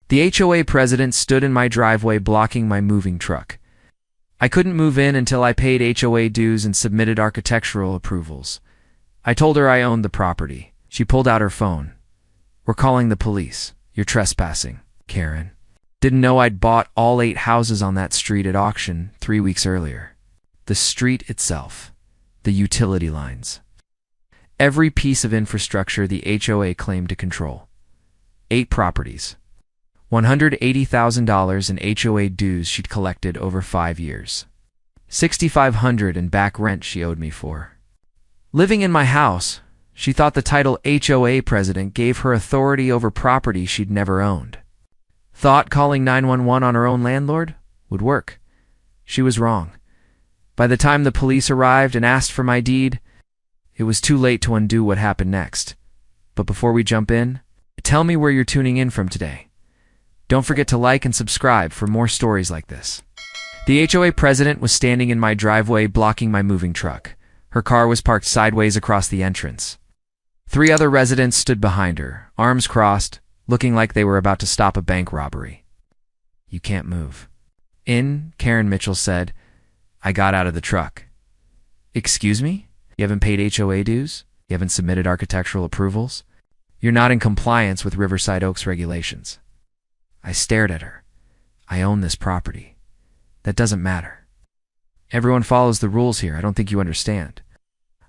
The HOA president stood in my driveway blocking my moving truck. I couldn't move in until I paid HOA dues and submitted architectural approvals. I told her I owned the property. She pulled out her phone. "We're calling the police. You're trespassing, Karen." Didn't know I'd bought all 8 houses on that street at auction 3 weeks earlier. The street itself. The utility lines. Every piece of infrastructure the HOA claimed to control. 8 properties. $180,000 in HOA dues she'd collected over 5 years. $6,500 in back rent she owed me for. Living in my house, she thought the title HOA president gave her authority over property she'd never owned. Thought calling 911 on her own landlord would work. She was wrong. By the time the police arrived and asked for my deed, it was too late to undo what happened next. But before we jump in, tell me where you're tuning in from today. Don't forget to like and subscribe for more stories like this. The HOA president was standing in my driveway blocking my moving truck. Her car was parked sideways across the entrance. 3 other residents stood behind her, arms crossed, looking like they were about to stop a bank robbery. "You can't move." "In," Karen Mitchell said. I got out of the truck. "Excuse me? You haven't paid HOA dues? You haven't submitted architectural approvals? You're not in compliance with Riverside Oaks regulations." I stared at her. "I own this property. That doesn't matter. Everyone follows the rules here. I don't think you understand.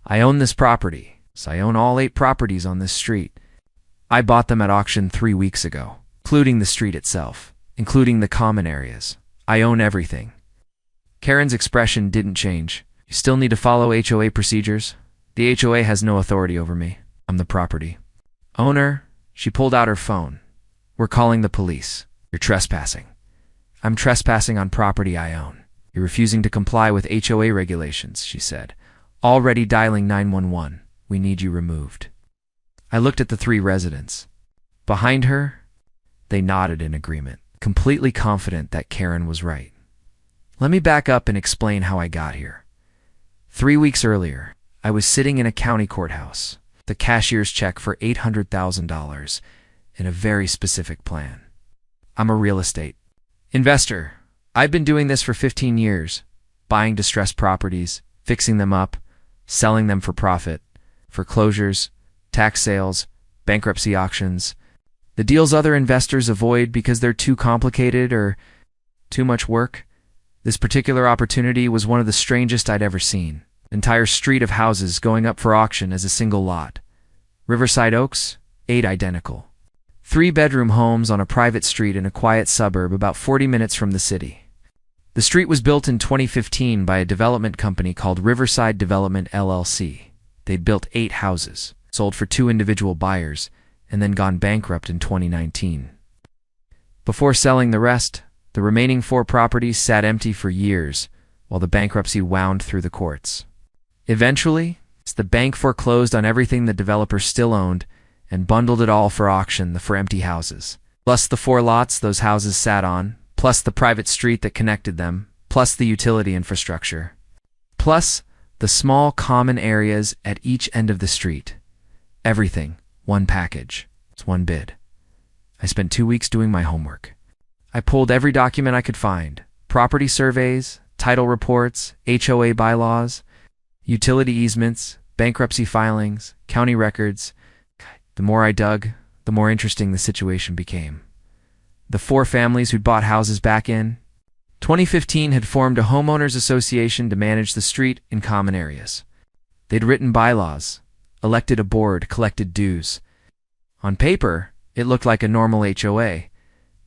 I own this property. So I own all 8 properties on this street. I bought them at auction 3 weeks ago, including the street itself, including the common areas. I own everything." Karen's expression didn't change. "You still need to follow HOA procedures. The HOA has no authority over me. I'm the property owner." She pulled out her phone. "We're calling the police. You're trespassing." "I'm trespassing on property I own. You're refusing to comply with HOA regulations," she said. "Already dialing 911. We need you removed." I looked at the 3 residents. Behind her, they nodded in agreement, completely confident that Karen was right. Let me back up and explain how I got here. 3 weeks earlier, I was sitting in a county courthouse, the cashier's check for $800,000 in a very specific plan. I'm a real estate investor. I've been doing this for 15 years, buying distressed properties, fixing them up, selling them for profit, foreclosures, tax sales, bankruptcy auctions, the deals other investors avoid because they're too complicated or too much work. This particular opportunity was one of the strangest I'd ever seen. An entire street of houses going up for auction as a single lot. Riverside Oaks, 8 identical. 3-bedroom homes on a private street in a quiet suburb about 40 minutes from the city. The street was built in 2015 by a development company called Riverside Development LLC. They'd built 8 houses, sold for 2 individual buyers, and then gone bankrupt in 2019. Before selling the rest, the remaining 4 properties sat empty for years while the bankruptcy wound through the courts. Eventually, the bank foreclosed on everything the developer still owned and bundled it all for auction for empty houses, plus the 4 lots those houses sat on, plus the private street that connected them, plus the utility infrastructure, plus the small common areas at each end of the street. Everything, one package. It's one bid. I spent 2 weeks doing my homework. I pulled every document I could find: property surveys, title reports, HOA bylaws, utility easements, bankruptcy filings, county records. The more I dug, the more interesting the situation became. The 4 families who'd bought houses back in 2015 had formed a homeowners association to manage the street in common areas. They'd written bylaws, elected a board, collected dues. On paper, it looked like a normal HOA,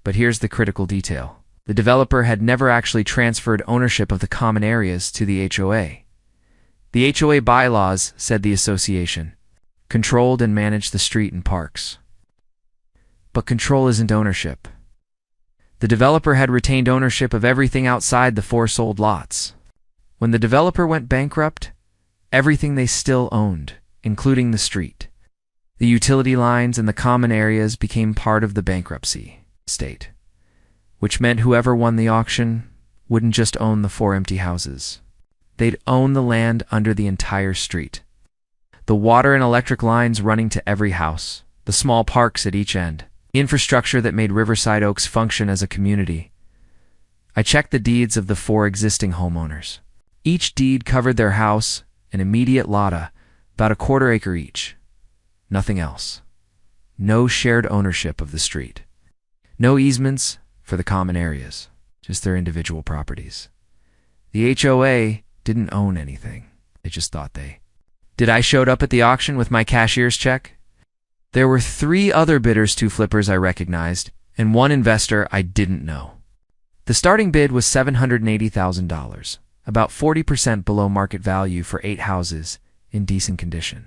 but here's the critical detail. The developer had never actually transferred ownership of the common areas to the HOA. The HOA bylaws, said the association, controlled and managed the street and parks. But control isn't ownership. The developer had retained ownership of everything outside the 4 sold lots. When the developer went bankrupt, everything they still owned, including the street, the utility lines, and the common areas, became part of the bankruptcy estate, which meant whoever won the auction wouldn't just own the 4 empty houses. They'd own the land under the entire street, the water and electric lines running to every house, the small parks at each end, Infrastructure that made Riverside Oaks function as a community. I checked the deeds of the 4 existing homeowners. Each deed covered their house, an immediate lotta, about a quarter-acre each. Nothing else. No shared ownership of the street. No easements for the common areas, just their individual properties. The HOA didn't own anything. They just thought they did. I showed up at the auction with my cashier's check. There were 3 other bidders, 2 flippers I recognized, and 1 investor I didn't know. The starting bid was $780,000, about 40% below market value for 8 houses in decent condition.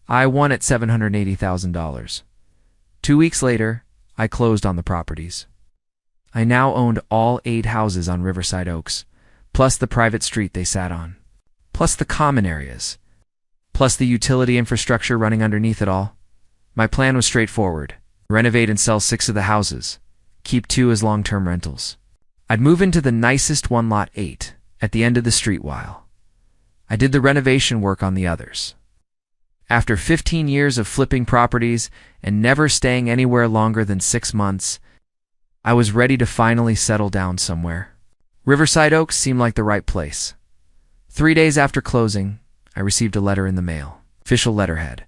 I won at $780,000. 2 weeks later, I closed on the properties. I now owned all 8 houses on Riverside Oaks, plus the private street they sat on, plus the common areas, plus the utility infrastructure running underneath it all. My plan was straightforward: renovate and sell 6 of the houses, keep 2 as long-term rentals. I'd move into the nicest one, lot 8, at the end of the street while I did the renovation work on the others. After 15 years of flipping properties and never staying anywhere longer than 6 months, I was ready to finally settle down somewhere. Riverside Oaks seemed like the right place. 3 days after closing, I received a letter in the mail. Official letterhead: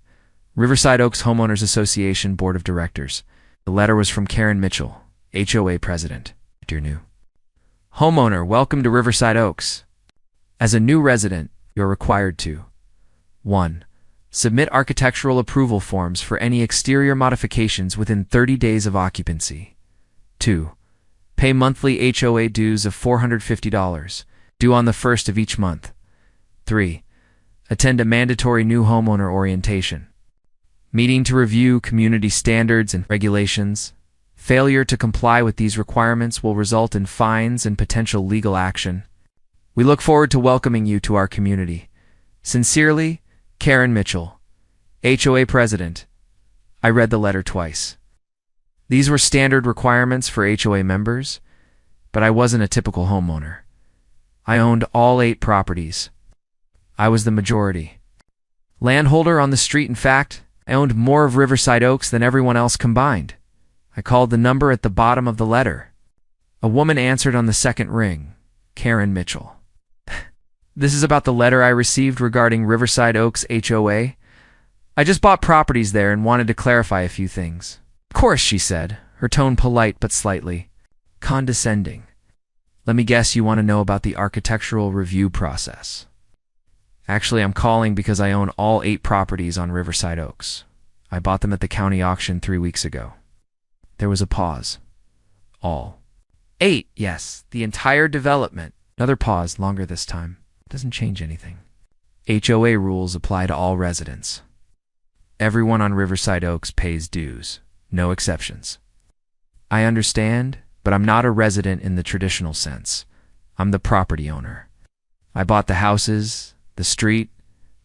Riverside Oaks Homeowners Association Board of Directors. The letter was from Karen Mitchell, HOA President. Dear new homeowner, welcome to Riverside Oaks. As a new resident, you're required to 1. Submit architectural approval forms for any exterior modifications within 30 days of occupancy. 2. Pay monthly HOA dues of $450, due on the 1st of each month. 3. Attend a mandatory new homeowner orientation meeting to review community standards and regulations. Failure to comply with these requirements will result in fines and potential legal action. We look forward to welcoming you to our community. Sincerely, Karen Mitchell, HOA President. I read the letter twice. These were standard requirements for HOA members, but I wasn't a typical homeowner. I owned all 8 properties. I was the majority landholder on the street. In fact, I owned more of Riverside Oaks than everyone else combined. I called the number at the bottom of the letter. A woman answered on the second ring: Karen Mitchell. This is about the letter I received regarding Riverside Oaks HOA. I just bought properties there and wanted to clarify a few things. Of course, she said, her tone polite but slightly condescending. Let me guess you want to know about the architectural review process. Actually, I'm calling because I own all 8 properties on Riverside Oaks. I bought them at the county auction 3 weeks ago. There was a pause. All 8, yes, the entire development. Another pause, longer this time. Doesn't change anything. HOA rules apply to all residents. Everyone on Riverside Oaks pays dues, no exceptions. I understand, but I'm not a resident in the traditional sense. I'm the property owner. I bought the houses, the street,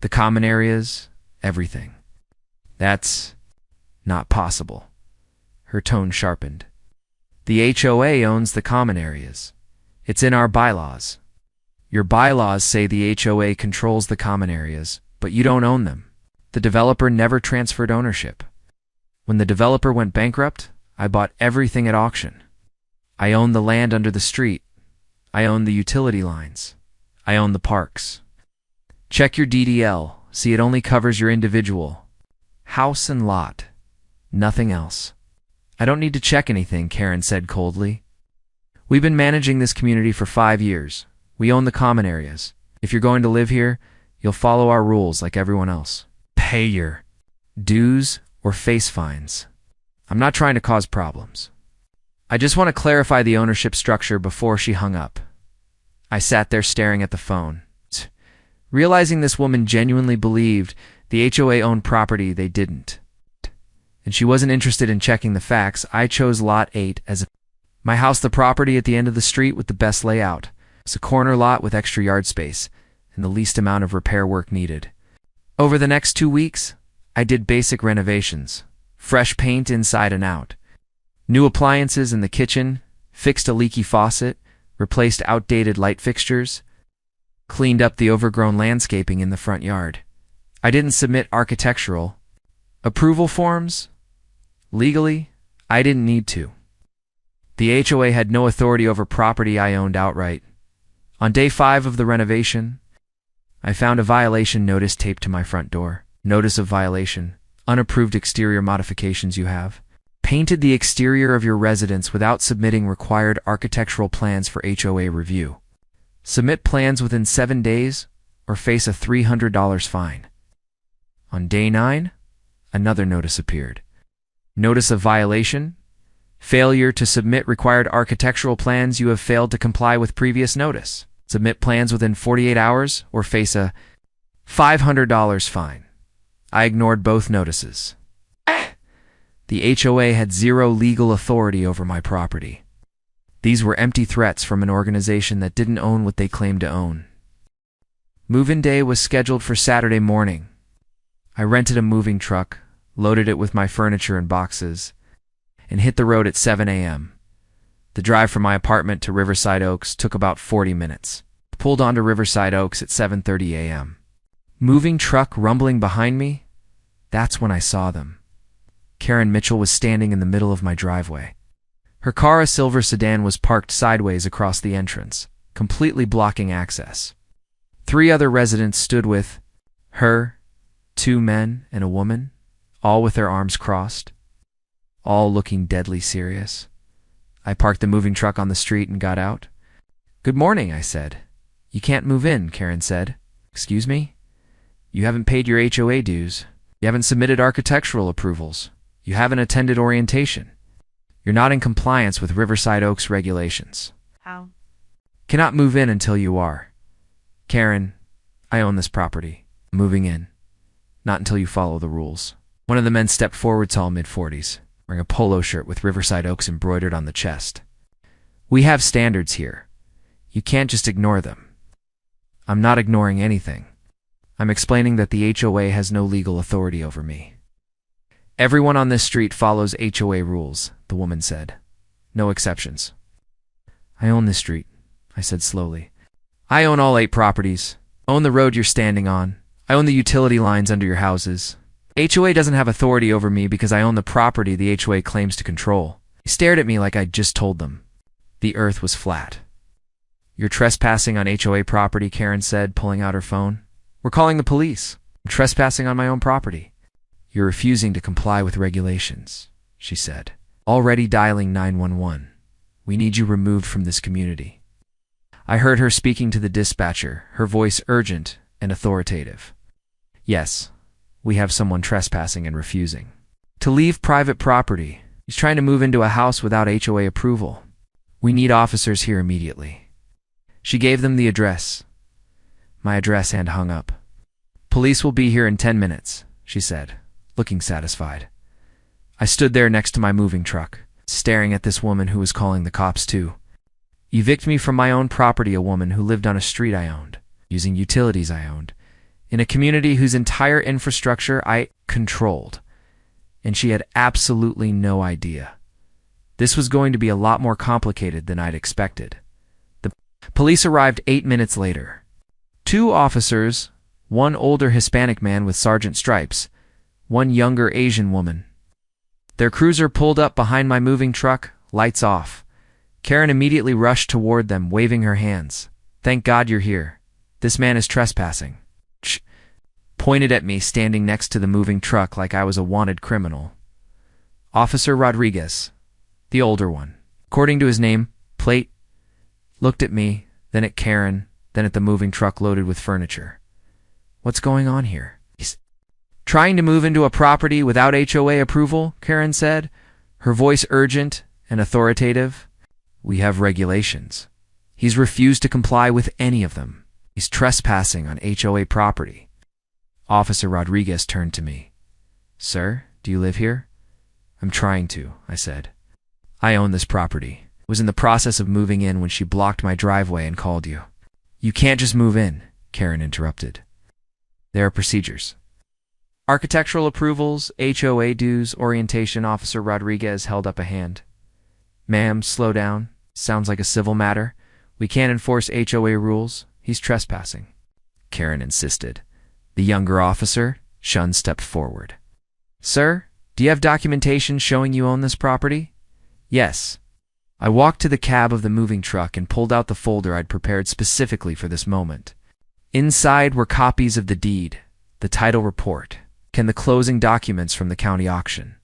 the common areas, everything. That's not possible. Her tone sharpened. The HOA owns the common areas. It's in our bylaws. Your bylaws say the HOA controls the common areas, but you don't own them. The developer never transferred ownership. When the developer went bankrupt, I bought everything at auction. I own the land under the street. I own the utility lines. I own the parks. Check your DDL. See, it only covers your individual house and lot. Nothing else. I don't need to check anything, Karen said coldly. We've been managing this community for 5 years. We own the common areas. If you're going to live here, you'll follow our rules like everyone else. Pay your dues or face fines. I'm not trying to cause problems. I just want to clarify the ownership structure. Before she hung up, I sat there staring at the phone, realizing this woman genuinely believed the HOA owned property they didn't. And she wasn't interested in checking the facts. I chose lot 8 as my house, the property at the end of the street with the best layout. It's a corner lot with extra yard space and the least amount of repair work needed. Over the next 2 weeks, I did basic renovations, fresh paint inside and out, new appliances in the kitchen, fixed a leaky faucet, replaced outdated light fixtures, cleaned up the overgrown landscaping in the front yard. I didn't submit architectural approval forms. Legally, I didn't need to. The HOA had no authority over property I owned outright. On day 5 of the renovation, I found a violation notice taped to my front door. Notice of violation. Unapproved exterior modifications you have. Painted the exterior of your residence without submitting required architectural plans for HOA review. Submit plans within 7 days or face a $300 fine. On day 9, another notice appeared. Notice of violation. Failure to submit required architectural plans. You have failed to comply with previous notice. Submit plans within 48 hours or face a $500 fine. I ignored both notices. The HOA had zero legal authority over my property. These were empty threats from an organization that didn't own what they claimed to own. Move-in day was scheduled for Saturday morning. I rented a moving truck, loaded it with my furniture and boxes, and hit the road at 7 a.m. The drive from my apartment to Riverside Oaks took about 40 minutes. Pulled onto Riverside Oaks at 7:30 a.m. Moving truck rumbling behind me, that's when I saw them. Karen Mitchell was standing in the middle of my driveway. Her car, a silver sedan, was parked sideways across the entrance, completely blocking access. 3 other residents stood with her, 2 men and a woman, all with their arms crossed, all looking deadly serious. I parked the moving truck on the street and got out. "Good morning," I said. "You can't move in," Karen said. "Excuse me? You haven't paid your HOA dues. You haven't submitted architectural approvals. You haven't attended orientation. You're not in compliance with Riverside Oaks regulations. How? Cannot move in until you are. Karen, I own this property. I'm moving in. Not until you follow the rules." One of the men stepped forward, tall, mid-40s, wearing a polo shirt with Riverside Oaks embroidered on the chest. "We have standards here. You can't just ignore them." "I'm not ignoring anything. I'm explaining that the HOA has no legal authority over me." "Everyone on this street follows HOA rules," the woman said. "No exceptions." "I own this street," I said slowly. "I own all 8 properties. I own the road you're standing on. I own the utility lines under your houses. HOA doesn't have authority over me because I own the property the HOA claims to control." He stared at me like I'd just told them. The earth was flat. "You're trespassing on HOA property," Karen said, pulling out her phone. "We're calling the police. I'm trespassing on my own property." "You're refusing to comply with regulations," she said. "Already dialing 911. We need you removed from this community." I heard her speaking to the dispatcher, her voice urgent and authoritative. "Yes, we have someone trespassing and refusing to leave private property. He's trying to move into a house without HOA approval. We need officers here immediately." She gave them the address. My address, and hung up. "Police will be here in 10 minutes, she said, looking satisfied. I stood there next to my moving truck, staring at this woman who was calling the cops too. Evict me from my own property, a woman who lived on a street I owned, using utilities I owned, in a community whose entire infrastructure I controlled, and she had absolutely no idea. This was going to be a lot more complicated than I'd expected. The police arrived 8 minutes later. 2 officers, 1 older Hispanic man with sergeant stripes, 1 younger Asian woman. Their cruiser pulled up behind my moving truck, lights off. Karen immediately rushed toward them, waving her hands. "Thank God you're here. This man is trespassing." Pointed at me standing next to the moving truck like I was a wanted criminal. Officer Rodriguez, the older one, according to his name plate, looked at me, then at Karen, then at the moving truck loaded with furniture. "What's going on here?" "He's trying to move into a property without HOA approval," Karen said, her voice urgent and authoritative. "We have regulations. He's refused to comply with any of them. He's trespassing on HOA property." Officer Rodriguez turned to me. "Sir, do you live here?" "I'm trying to," I said. "I own this property. I was in the process of moving in when she blocked my driveway and called you." "You can't just move in," Karen interrupted. "There are procedures. Architectural approvals, HOA dues, orientation." Officer Rodriguez held up a hand. "Ma'am, slow down. Sounds like a civil matter. We can't enforce HOA rules. He's trespassing," Karen insisted. The younger officer, Shun, stepped forward. "Sir, Do you have documentation showing you own this property? Yes. I walked to the cab of the moving truck and pulled out the folder I'd prepared specifically for this moment. Inside were copies of the deed, the title report, and the closing documents from the county auction.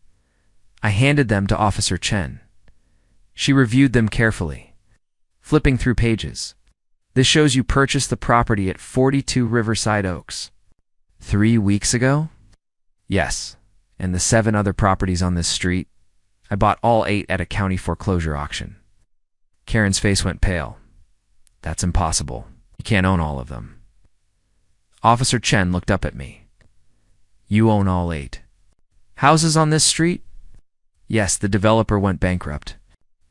I handed them to Officer Chen. She reviewed them carefully, flipping through pages. This shows you purchased the property at 42 Riverside Oaks. 3 weeks ago? Yes, and the 7 other properties on this street. I bought all 8 at a county foreclosure auction. Karen's face went pale. That's impossible. You can't own all of them. Officer Chen looked up at me. You own all 8. Houses on this street? Yes, the developer went bankrupt.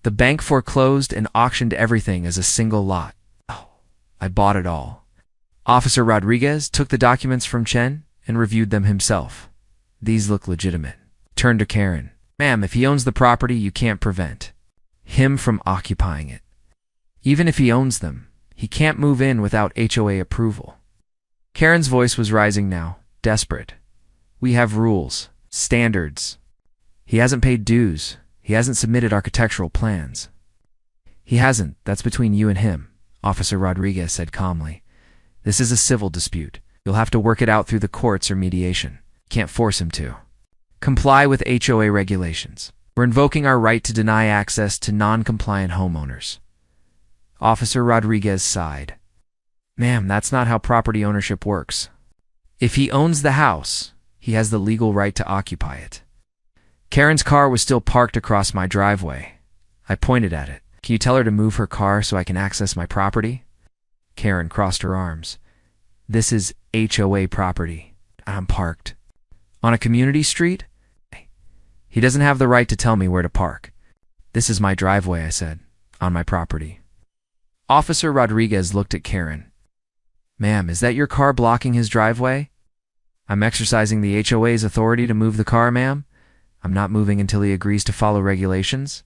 The bank foreclosed and auctioned everything as a single lot. Oh, I bought it all. Officer Rodriguez took the documents from Chen and reviewed them himself. These look legitimate. Turned to Karen. Ma'am, if he owns the property, you can't prevent him from occupying it. Even if he owns them, he can't move in without HOA approval. Karen's voice was rising now, desperate. We have rules, standards. He hasn't paid dues. He hasn't submitted architectural plans. He hasn't. That's between you and him, Officer Rodriguez said calmly. This is a civil dispute. You'll have to work it out through the courts or mediation. Can't force him to. Comply with HOA regulations. We're invoking our right to deny access to non-compliant homeowners. Officer Rodriguez sighed. Ma'am, that's not how property ownership works. If he owns the house, he has the legal right to occupy it. Karen's car was still parked across my driveway. I pointed at it. Can you tell her to move her car so I can access my property? Karen crossed her arms. This is HOA property. I'm parked. On a community street? He doesn't have the right to tell me where to park. This is my driveway, I said, on my property. Officer Rodriguez looked at Karen. Ma'am, is that your car blocking his driveway? I'm exercising the HOA's authority to move the car, ma'am. I'm not moving until he agrees to follow regulations.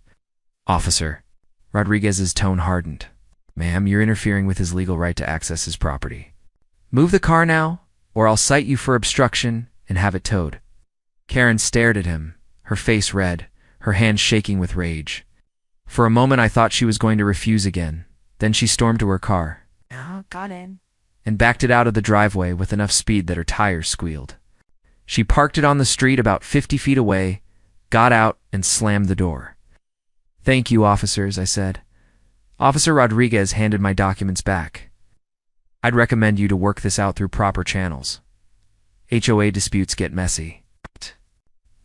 Officer, Rodriguez's tone hardened. Ma'am, you're interfering with his legal right to access his property. Move the car now, or I'll cite you for obstruction and have it towed. Karen stared at him, her face red, her hands shaking with rage. For a moment I thought she was going to refuse again. Then she stormed to her car. Oh, got in. And backed it out of the driveway with enough speed that her tires squealed. She parked it on the street about 50 feet away, got out, and slammed the door. Thank you, officers, I said. Officer Rodriguez handed my documents back. I'd recommend you to work this out through proper channels. HOA disputes get messy.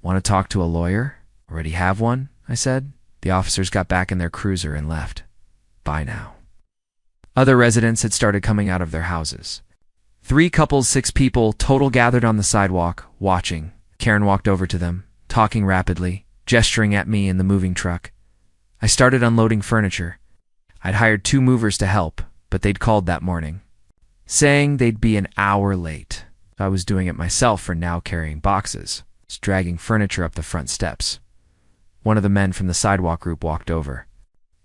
Want to talk to a lawyer? Already have one, I said. The officers got back in their cruiser and left. Bye now. Other residents had started coming out of their houses. 3 couples, 6 people, total gathered on the sidewalk, watching. Karen walked over to them, talking rapidly, gesturing at me in the moving truck. I started unloading furniture. I'd hired 2 movers to help, but they'd called that morning, saying they'd be an hour late. I was doing it myself for now, carrying boxes, just dragging furniture up the front steps. One of the men from the sidewalk group walked over.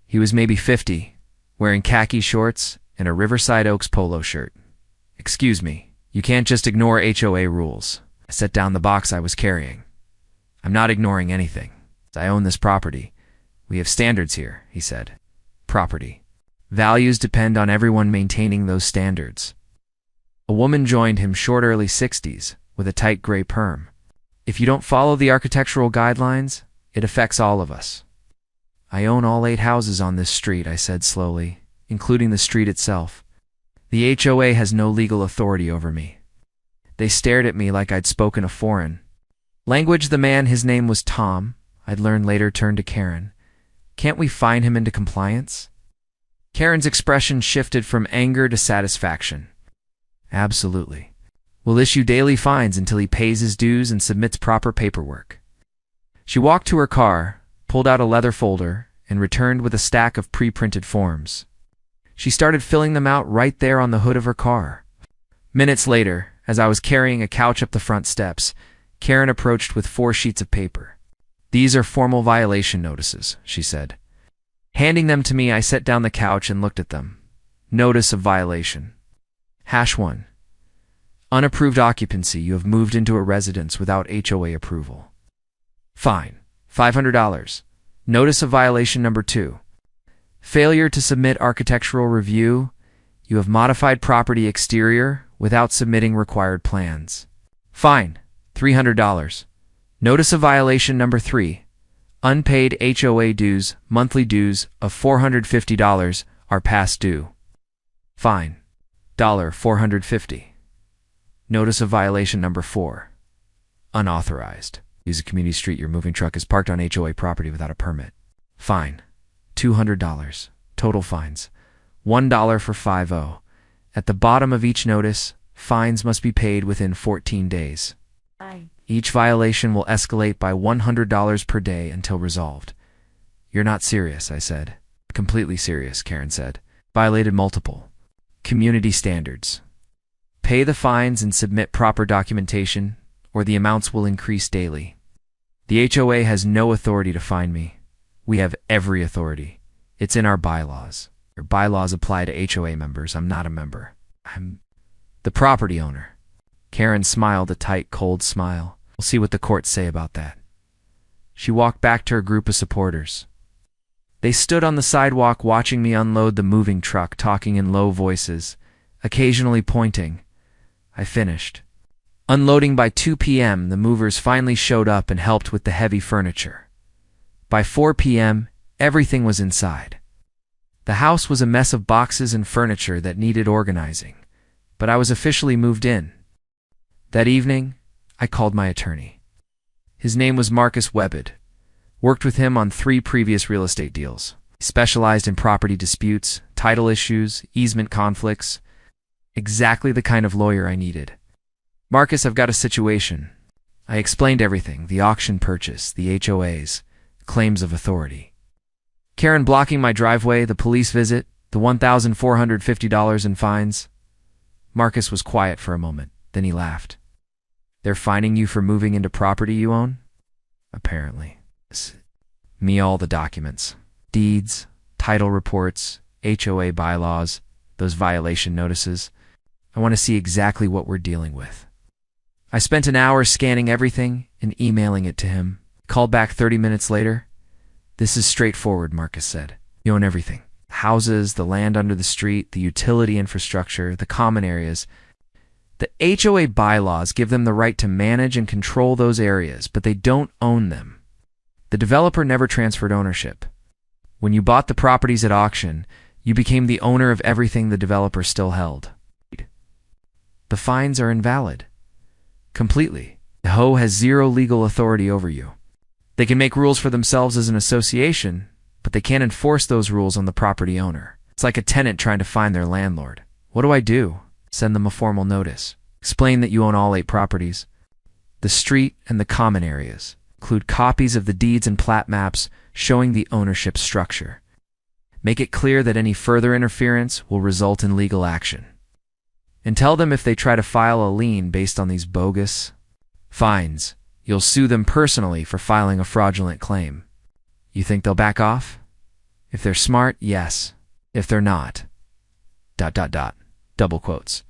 He was maybe 50, wearing khaki shorts and a Riverside Oaks polo shirt. Excuse me, you can't just ignore HOA rules. I set down the box I was carrying. I'm not ignoring anything. I own this property. We have standards here, he said. Property. Values depend on everyone maintaining those standards. A woman joined him, short early 60s, with a tight gray perm. If you don't follow the architectural guidelines, it affects all of us. I own all 8 houses on this street, I said slowly, including the street itself. The HOA has no legal authority over me. They stared at me like I'd spoken a foreign language. The man, his name was Tom, I'd learned later, turned to Karen. Can't we fine him into compliance? Karen's expression shifted from anger to satisfaction. Absolutely. We'll issue daily fines until he pays his dues and submits proper paperwork. She walked to her car, pulled out a leather folder, and returned with a stack of pre-printed forms. She started filling them out right there on the hood of her car. Minutes later, as I was carrying a couch up the front steps, Karen approached with 4 sheets of paper. These are formal violation notices, she said. Handing them to me, I set down the couch and looked at them. Notice of violation. #1. Unapproved occupancy. You have moved into a residence without HOA approval. Fine, $500. Notice of violation number 2. Failure to submit architectural review. You have modified property exterior without submitting required plans. Fine, $300. Notice of violation number 3. Unpaid HOA dues, monthly dues of $450 are past due. Fine, $450. Notice of violation number 4. Unauthorized. Use a community street. Your moving truck is parked on HOA property without a permit. Fine, $200. Total fines, $1 for 5-0. At the bottom of each notice, fines must be paid within 14 days. Each violation will escalate by $100 per day until resolved. You're not serious, I said. Completely serious, Karen said. Violated multiple community standards. Pay the fines and submit proper documentation, or the amounts will increase daily. The HOA has no authority to fine me. We have every authority. It's in our bylaws. Your bylaws apply to HOA members. I'm not a member. I'm the property owner. Karen smiled a tight, cold smile. We'll see what the courts say about that. She walked back to her group of supporters. They stood on the sidewalk watching me unload the moving truck, talking in low voices, occasionally pointing. I finished. Unloading by 2 p.m., the movers finally showed up and helped with the heavy furniture. By 4 p.m., everything was inside. The house was a mess of boxes and furniture that needed organizing, but I was officially moved in. That evening, I called my attorney. His name was Marcus Webid. Worked with him on 3 previous real estate deals. He specialized in property disputes, title issues, easement conflicts. Exactly the kind of lawyer I needed. Marcus, I've got a situation. I explained everything, the auction purchase, the HOAs, claims of authority. Karen blocking my driveway, the police visit, the $1,450 in fines. Marcus was quiet for a moment, then he laughed. They're fining you for moving into property you own? Apparently. Me all the documents. Deeds, title reports, HOA bylaws, those violation notices. I want to see exactly what we're dealing with. I spent an hour scanning everything and emailing it to him. Called back 30 minutes later. This is straightforward, Marcus said. You own everything. Houses, the land under the street, the utility infrastructure, the common areas. The HOA bylaws give them the right to manage and control those areas, but they don't own them. The developer never transferred ownership. When you bought the properties at auction, you became the owner of everything the developer still held. The fines are invalid. Completely. The HOA has zero legal authority over you. They can make rules for themselves as an association, but they can't enforce those rules on the property owner. It's like a tenant trying to find their landlord. What do I do? Send them a formal notice. Explain that you own all 8 properties. The street and the common areas. Include copies of the deeds and plat maps showing the ownership structure. Make it clear that any further interference will result in legal action. And tell them if they try to file a lien based on these bogus fines, you'll sue them personally for filing a fraudulent claim. You think they'll back off? If they're smart, yes. If they're not, ... double quotes.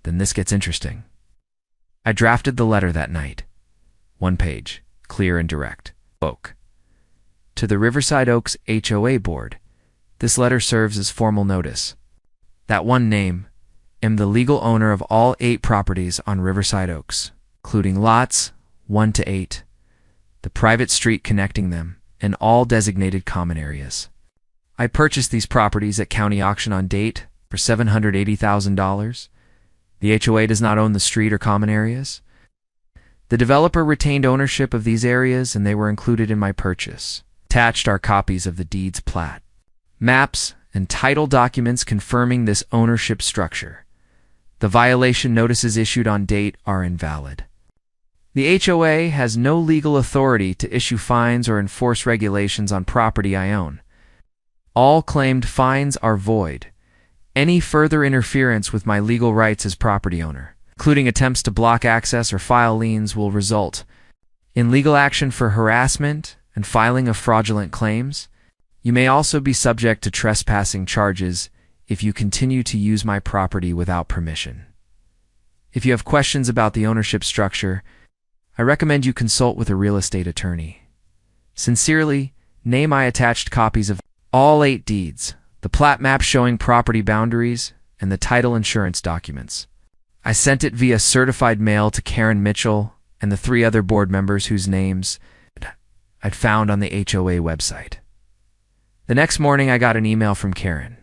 Then this gets interesting. I drafted the letter that night. 1 page, clear and direct. Oak. To the Riverside Oaks HOA board, this letter serves as formal notice. That one name, am the legal owner of all 8 properties on Riverside Oaks, including lots 1 to 8, the private street connecting them, and all designated common areas. I purchased these properties at county auction on date for $780,000. The HOA does not own the street or common areas. The developer retained ownership of these areas and they were included in my purchase. Attached are copies of the deeds plat, maps, and title documents confirming this ownership structure. The violation notices issued on date are invalid. The HOA has no legal authority to issue fines or enforce regulations on property I own. All claimed fines are void. Any further interference with my legal rights as property owner, including attempts to block access or file liens, will result in legal action for harassment and filing of fraudulent claims. You may also be subject to trespassing charges if you continue to use my property without permission. If you have questions about the ownership structure, I I recommend you consult with a real estate attorney. Sincerely, name I attached copies of all 8 deeds, the plat map showing property boundaries, and the title insurance documents. I sent it via certified mail to Karen Mitchell and the 3 other board members whose names I'd found on the HOA website. The next morning, I got an email from Karen.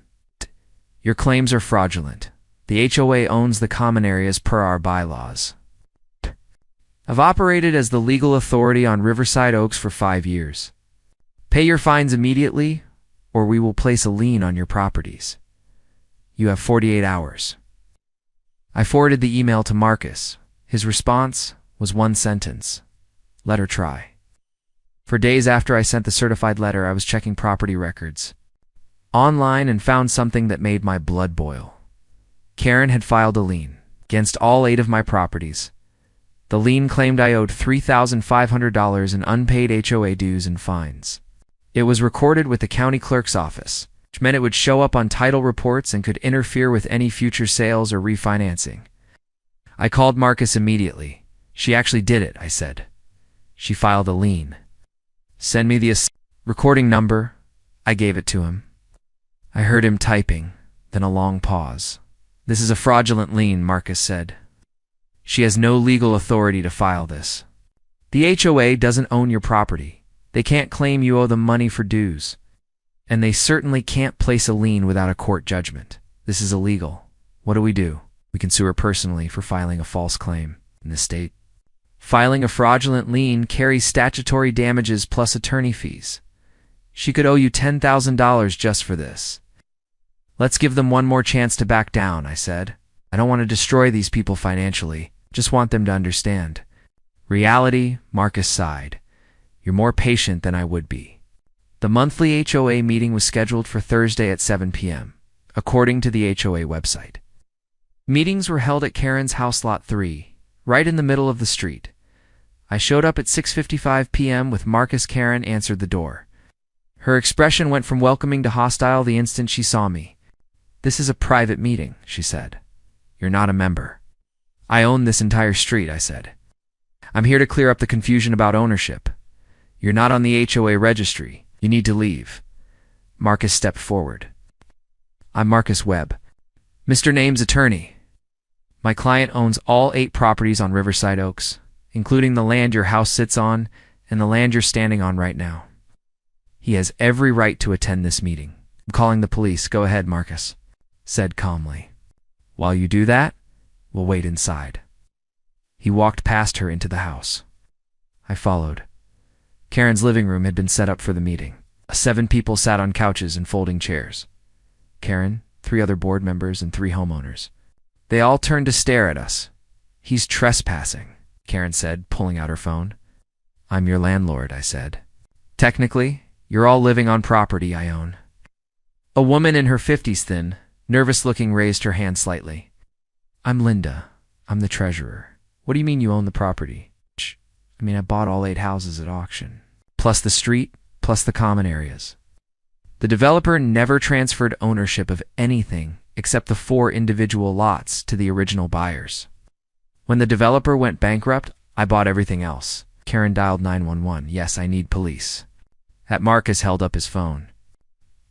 Your claims are fraudulent. The HOA owns the common areas per our bylaws. I've operated as the legal authority on Riverside Oaks for 5 years. Pay your fines immediately, or we will place a lien on your properties. You have 48 hours. I forwarded the email to Marcus. His response was 1 sentence. Let her try. For days after I sent the certified letter, I was checking property records online and found something that made my blood boil. Karen had filed a lien against all 8 of my properties. The lien claimed I owed $3,500 in unpaid HOA dues and fines. It was recorded with the county clerk's office, which meant it would show up on title reports and could interfere with any future sales or refinancing. I called Marcus immediately. She actually did it, I said. She filed a lien. Send me the recording number. I gave it to him. I heard him typing, then a long pause. This is a fraudulent lien, Marcus said. She has no legal authority to file this. The HOA doesn't own your property. They can't claim you owe them money for dues. And they certainly can't place a lien without a court judgment. This is illegal. What do? We can sue her personally for filing a false claim in this state. Filing a fraudulent lien carries statutory damages plus attorney fees. She could owe you $10,000 just for this. Let's give them one more chance to back down, I said. I don't want to destroy these people financially. Just want them to understand. Reality, Marcus sighed. You're more patient than I would be. The monthly HOA meeting was scheduled for Thursday at 7 p.m., according to the HOA website. Meetings were held at Karen's house, lot 3, right in the middle of the street. I showed up at 6:55 p.m. with Marcus. Karen answered the door. Her expression went from welcoming to hostile the instant she saw me. This is a private meeting, she said. You're not a member. I own this entire street, I said. I'm here to clear up the confusion about ownership. You're not on the HOA registry. You need to leave. Marcus stepped forward. I'm Marcus Webb, Mr. Name's attorney. My client owns all 8 properties on Riverside Oaks, including the land your house sits on and the land you're standing on right now. He has every right to attend this meeting. I'm calling the police. Go ahead, Marcus said calmly. While you do that, we'll wait inside. He walked past her into the house. I followed. Karen's living room had been set up for the meeting. 7 people sat on couches and folding chairs. Karen, 3 other board members, and 3 homeowners. They all turned to stare at us. He's trespassing, Karen said, pulling out her phone. I'm your landlord, I said. Technically, you're all living on property I own. A woman in her 50s, thin, nervous-looking, raised her hand slightly. I'm Linda. I'm the treasurer. What do you mean you own the property? I bought all 8 houses at auction, plus the street, plus the common areas. The developer never transferred ownership of anything except the 4 individual lots to the original buyers. When the developer went bankrupt, I bought everything else. Karen dialed 911. Yes, I need police. That Marcus held up his phone.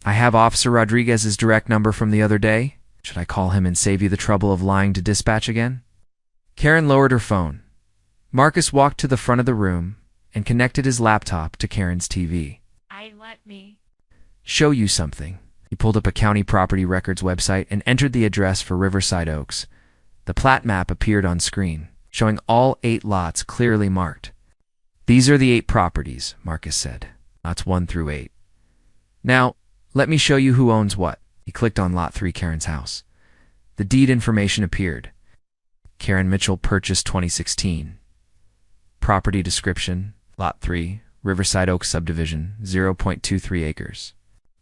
I have Officer Rodriguez's direct number from the other day. Should I call him and save you the trouble of lying to dispatch again? Karen lowered her phone. Marcus walked to the front of the room and connected his laptop to Karen's TV. Let me show you something. He pulled up a county property records website and entered the address for Riverside Oaks. The plat map appeared on screen, showing all 8 lots clearly marked. These are the 8 properties, Marcus said. Lots 1 through 8. Now, let me show you who owns what. He clicked on lot 3, Karen's house. The deed information appeared. Karen Mitchell purchased 2016. Property description, lot 3, Riverside Oaks subdivision, 0.23 acres.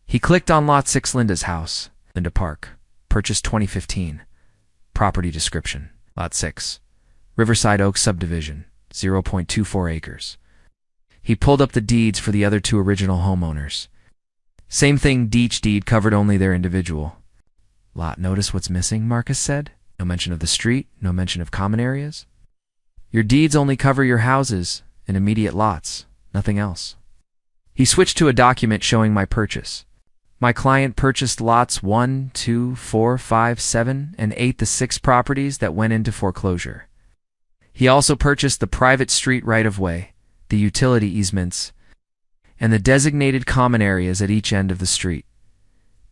He clicked on lot 6, Linda's house, Linda Park, purchased 2015. Property description, lot 6, Riverside Oaks subdivision, 0.24 acres. He pulled up the deeds for the other 2 original homeowners. Same thing, each deed covered only their individual. Lot, notice what's missing, Marcus said. No mention of the street, no mention of common areas. Your deeds only cover your houses and immediate lots, nothing else. He switched to a document showing my purchase. My client purchased lots 1, 2, 4, 5, 7, and 8, the 6 properties that went into foreclosure. He also purchased the private street right-of-way, the utility easements, and the designated common areas at each end of the street.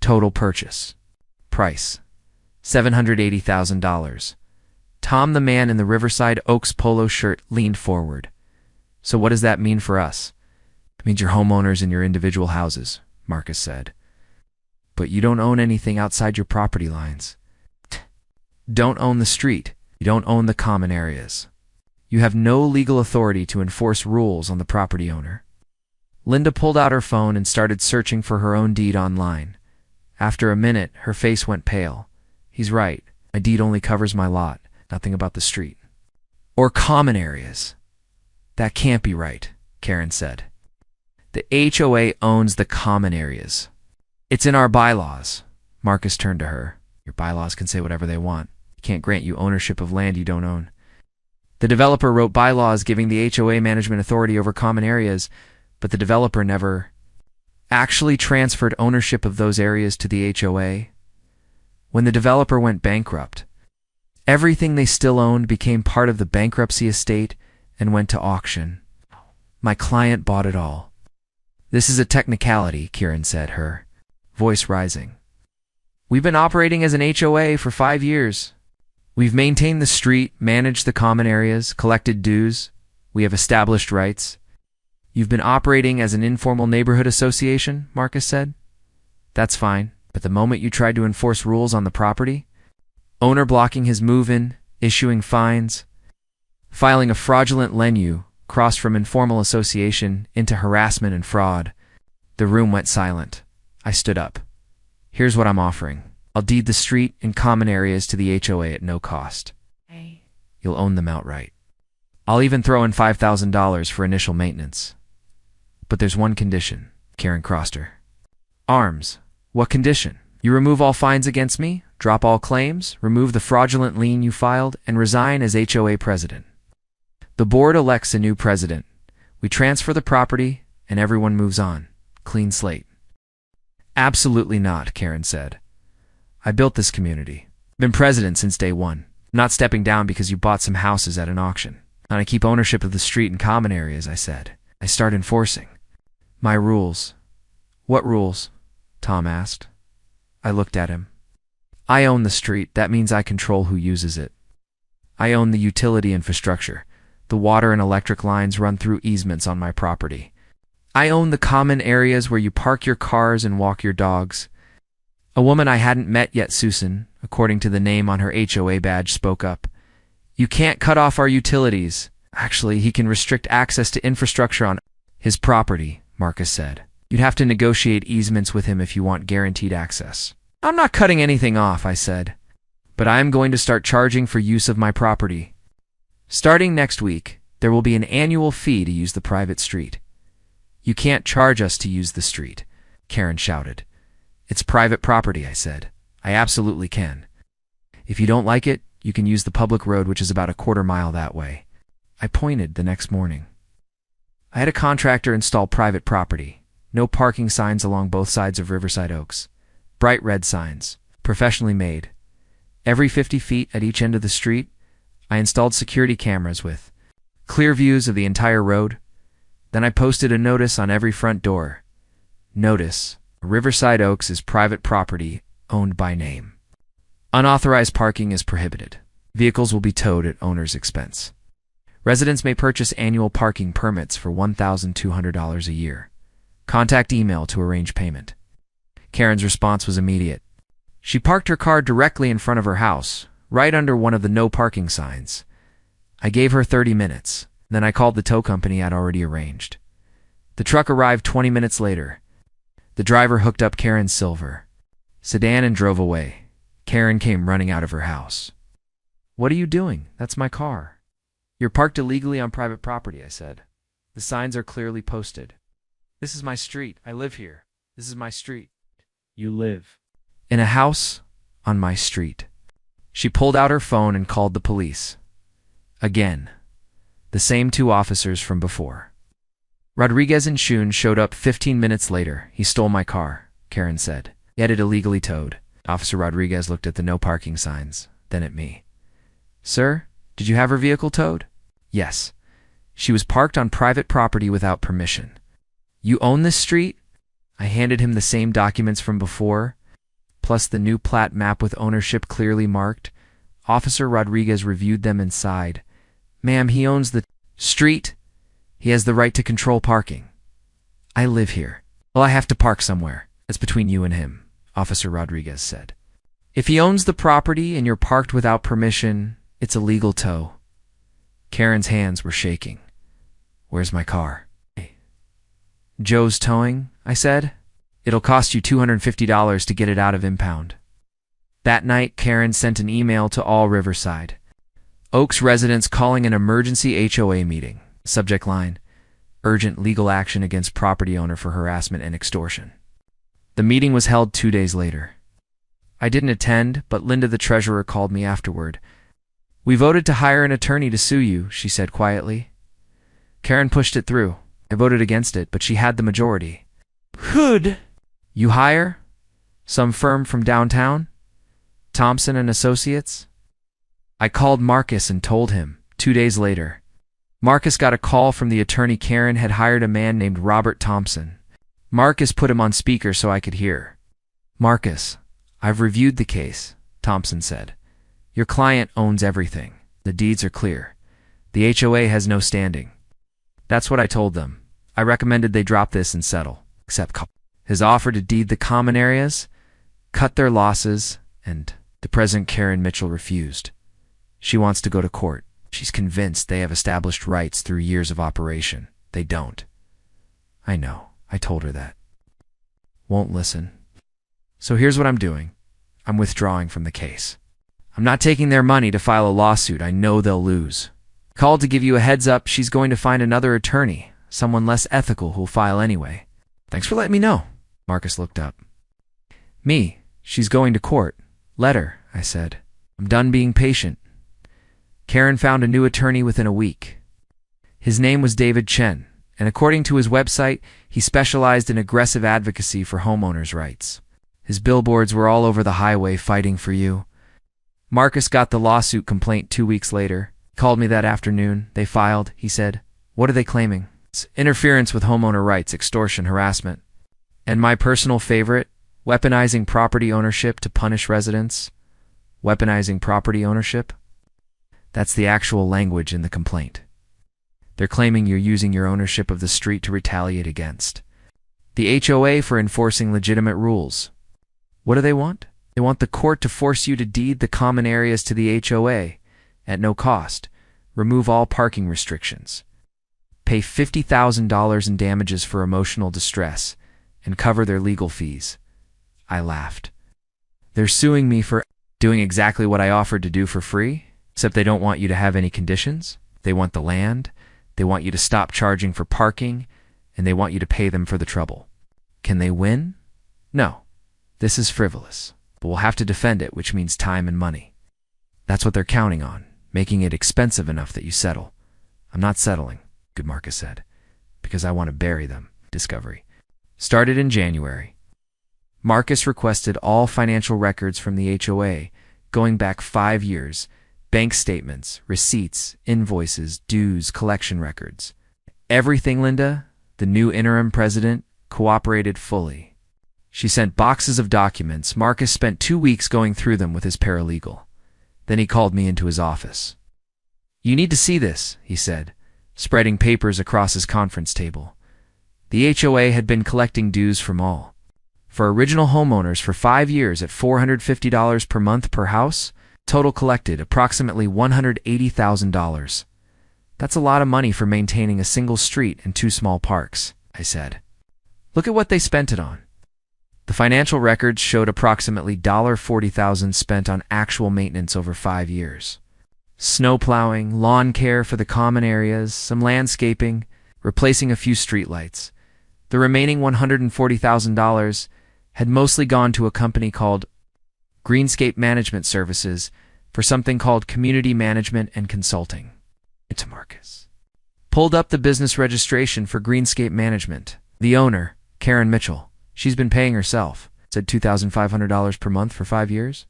Total purchase. Price: $780,000. Tom, the man in the Riverside Oaks polo shirt, leaned forward. So what does that mean for us? It means you're homeowners in your individual houses, Marcus said. But you don't own anything outside your property lines. Don't own the street. You don't own the common areas. You have no legal authority to enforce rules on the property owner. Linda pulled out her phone and started searching for her own deed online. After a minute, her face went pale. He's right. My deed only covers my lot, nothing about the street. Or common areas. That can't be right, Karen said. The HOA owns the common areas. It's in our bylaws. Marcus turned to her. Your bylaws can say whatever they want. They can't grant you ownership of land you don't own. The developer wrote bylaws giving the HOA management authority over common areas, but the developer never actually transferred ownership of those areas to the HOA. When the developer went bankrupt, everything they still owned became part of the bankruptcy estate and went to auction. My client bought it all. This is a technicality, Kieran said, her voice rising. We've been operating as an HOA for 5 years. We've maintained the street, managed the common areas, collected dues. We have established rights. You've been operating as an informal neighborhood association, Marcus said. That's fine, but the moment you tried to enforce rules on the property, owner blocking his move-in, issuing fines, filing a fraudulent LENU, crossed from informal association into harassment and fraud, the room went silent. I stood up. Here's what I'm offering. I'll deed the street and common areas to the HOA at no cost. You'll own them outright. I'll even throw in $5,000 for initial maintenance. But there's one condition, Karen crossed her. Arms. What condition? You remove all fines against me, drop all claims, remove the fraudulent lien you filed, and resign as HOA president. The board elects a new president. We transfer the property, and everyone moves on. Clean slate. Absolutely not, Karen said. I built this community. Been president since day one. I'm not stepping down because you bought some houses at an auction. And I keep ownership of the street and common areas, I said. I start enforcing my rules. What rules? Tom asked. I looked at him. I own the street. That means I control who uses it. I own the utility infrastructure. The water and electric lines run through easements on my property. I own the common areas where you park your cars and walk your dogs. A woman I hadn't met yet, Susan, according to the name on her HOA badge, spoke up. You can't cut off our utilities. Actually, he can restrict access to infrastructure on his property, Marcus said. You'd have to negotiate easements with him if you want guaranteed access. I'm not cutting anything off, I said. But I am going to start charging for use of my property. Starting next week, there will be an annual fee to use the private street. You can't charge us to use the street, Karen shouted. It's private property, I said. I absolutely can. If you don't like it, you can use the public road, which is about a quarter mile that way. I pointed the next morning. I had a contractor install private property. No parking signs along both sides of Riverside Oaks. Bright red signs, professionally made. Every 50 feet at each end of the street, I installed security cameras with clear views of the entire road. Then I posted a notice on every front door. Notice: Riverside Oaks is private property owned by name. Unauthorized parking is prohibited. Vehicles will be towed at owner's expense. Residents may purchase annual parking permits for $1,200 a year. Contact email to arrange payment. Karen's response was immediate. She parked her car directly in front of her house, right under one of the no parking signs. I gave her 30 minutes. Then I called the tow company I'd already arranged. The truck arrived 20 minutes later. The driver hooked up Karen's silver sedan and drove away. Karen came running out of her house. What are you doing? That's my car. You're parked illegally on private property, I said. The signs are clearly posted. This is my street. I live here. This is my street. You live in a house on my street. She pulled out her phone and called the police. Again. The same two officers from before. Rodriguez and Shun showed up 15 minutes later. He stole my car, Karen said. He had it illegally towed. Officer Rodriguez looked at the no parking signs, then at me. Sir, did you have her vehicle towed? Yes. She was parked on private property without permission. You own this street? I handed him the same documents from before, plus the new plat map with ownership clearly marked. Officer Rodriguez reviewed them and sighed. Ma'am, he owns the street. He has the right to control parking. I live here. Well, I have to park somewhere. That's between you and him, Officer Rodriguez said. If he owns the property and you're parked without permission, it's a legal tow. Karen's hands were shaking. Where's my car? Joe's towing, I said. It'll cost you $250 to get it out of impound. That night, Karen sent an email to all Riverside Oaks residents calling an emergency HOA meeting. Subject line, urgent legal action against property owner for harassment and extortion. The meeting was held 2 days later. I didn't attend, but Linda the treasurer called me afterward. We voted to hire an attorney to sue you, she said quietly. Karen pushed it through. I voted against it, but she had the majority. Good. You hire? Some firm from downtown? Thompson and Associates? I called Marcus and told him, 2 days later. Marcus got a call from the attorney. Karen had hired a man named Robert Thompson. Marcus put him on speaker so I could hear. Marcus, I've reviewed the case, Thompson said. Your client owns everything. The deeds are clear. The HOA has no standing. That's what I told them. I recommended they drop this and settle, except his offer to deed the common areas, cut their losses, and the President Karen Mitchell refused. She wants to go to court. She's convinced they have established rights through years of operation. They don't. I know. I told her that. Won't listen. So here's what I'm doing. I'm withdrawing from the case. I'm not taking their money to file a lawsuit. I know they'll lose. Called to give you a heads up. She's going to find another attorney, someone less ethical who'll file anyway. Thanks for letting me know. Marcus looked up. Me. She's going to court. Let her, I said. I'm done being patient. Karen found a new attorney within a week. His name was David Chen, and according to his website, he specialized in aggressive advocacy for homeowners' rights. His billboards were all over the highway fighting for you. Marcus got the lawsuit complaint 2 weeks later. Called me that afternoon. They filed, he said. What are they claiming? It's interference with homeowner rights, extortion, harassment. And my personal favorite, weaponizing property ownership to punish residents. Weaponizing property ownership? That's the actual language in the complaint. They're claiming you're using your ownership of the street to retaliate against the HOA for enforcing legitimate rules. What do they want? They want the court to force you to deed the common areas to the HOA at no cost, remove all parking restrictions, pay $50,000 in damages for emotional distress, and cover their legal fees. I laughed. They're suing me for doing exactly what I offered to do for free? Except they don't want you to have any conditions. They want the land. They want you to stop charging for parking, and they want you to pay them for the trouble. Can they win? No. This is frivolous, but we'll have to defend it, which means time and money. That's what they're counting on, making it expensive enough that you settle. I'm not settling, good Marcus said, because I want to bury them. Discovery. Started in January. Marcus requested all financial records from the HOA, going back 5 years, bank statements, receipts, invoices, dues, collection records. Everything, Linda, the new interim president, cooperated fully. She sent boxes of documents. Marcus spent 2 weeks going through them with his paralegal. Then he called me into his office. You need to see this, he said, spreading papers across his conference table. The HOA had been collecting dues from all. For original homeowners for 5 years at $450 per month per house, total collected approximately $180,000. That's a lot of money for maintaining a single street and 2 small parks, I said. Look at what they spent it on. The financial records showed approximately $40,000 spent on actual maintenance over 5 years. Snow plowing, lawn care for the common areas, some landscaping, replacing a few streetlights. The remaining $140,000 had mostly gone to a company called Greenscape Management Services for something called Community Management and Consulting. To Marcus. Pulled up the business registration for Greenscape Management. The owner, Karen Mitchell, she's been paying herself, said $2,500 per month for 5 years.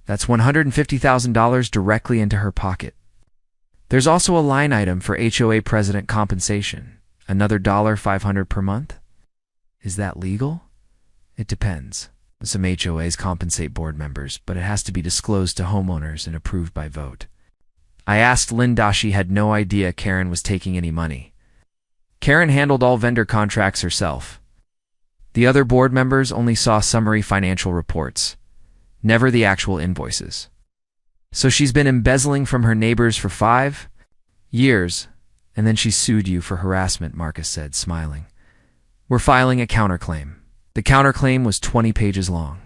That's $150,000 directly into her pocket. There's also a line item for HOA president compensation, another $500 per month. Is that legal? It depends. Some HOAs compensate board members, but it has to be disclosed to homeowners and approved by vote. I asked Linda. She had no idea Karen was taking any money. Karen handled all vendor contracts herself. The other board members only saw summary financial reports, never the actual invoices. So she's been embezzling from her neighbors for 5 years, and then she sued you for harassment, Marcus said, smiling. We're filing a counterclaim. The counterclaim was 20 pages long.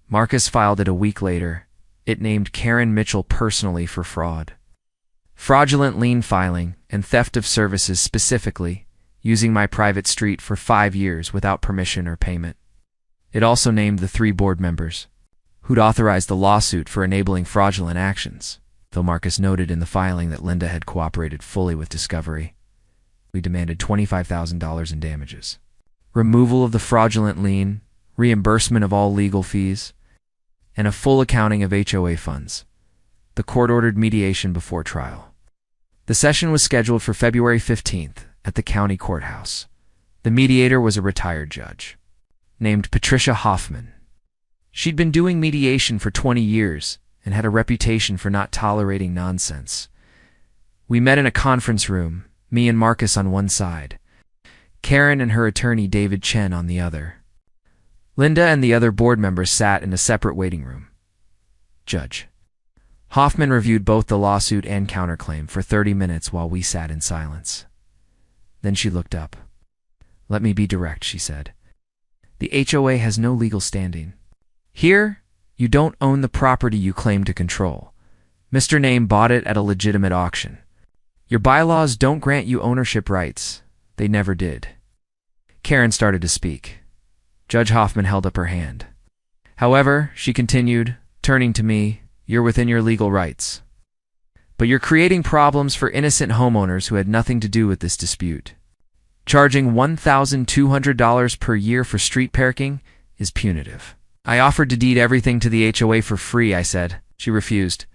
Marcus filed it a week later. It named Karen Mitchell personally for fraud, fraudulent lien filing, and theft of services, specifically using my private street for 5 years without permission or payment. It also named the 3 board members who'd authorized the lawsuit for enabling fraudulent actions, though Marcus noted in the filing that Linda had cooperated fully with discovery. We demanded $25,000 in damages, removal of the fraudulent lien, reimbursement of all legal fees, and a full accounting of HOA funds. The court ordered mediation before trial. The session was scheduled for February 15th at the county courthouse. The mediator was a retired judge named Patricia Hoffman. She'd been doing mediation for 20 years and had a reputation for not tolerating nonsense. We met in a conference room, me and Marcus on one side, Karen and her attorney David Chen on the other. Linda and the other board members sat in a separate waiting room. Judge Hoffman reviewed both the lawsuit and counterclaim for 30 minutes while we sat in silence. Then she looked up. Let me be direct, she said. The HOA has no legal standing. Here, you don't own the property you claim to control. Mr. Name bought it at a legitimate auction. Your bylaws don't grant you ownership rights. They never did. Karen started to speak. Judge Hoffman held up her hand. However, she continued, turning to me, you're within your legal rights. But you're creating problems for innocent homeowners who had nothing to do with this dispute. Charging $1,200 per year for street parking is punitive. I offered to deed everything to the HOA for free, I said. She refused.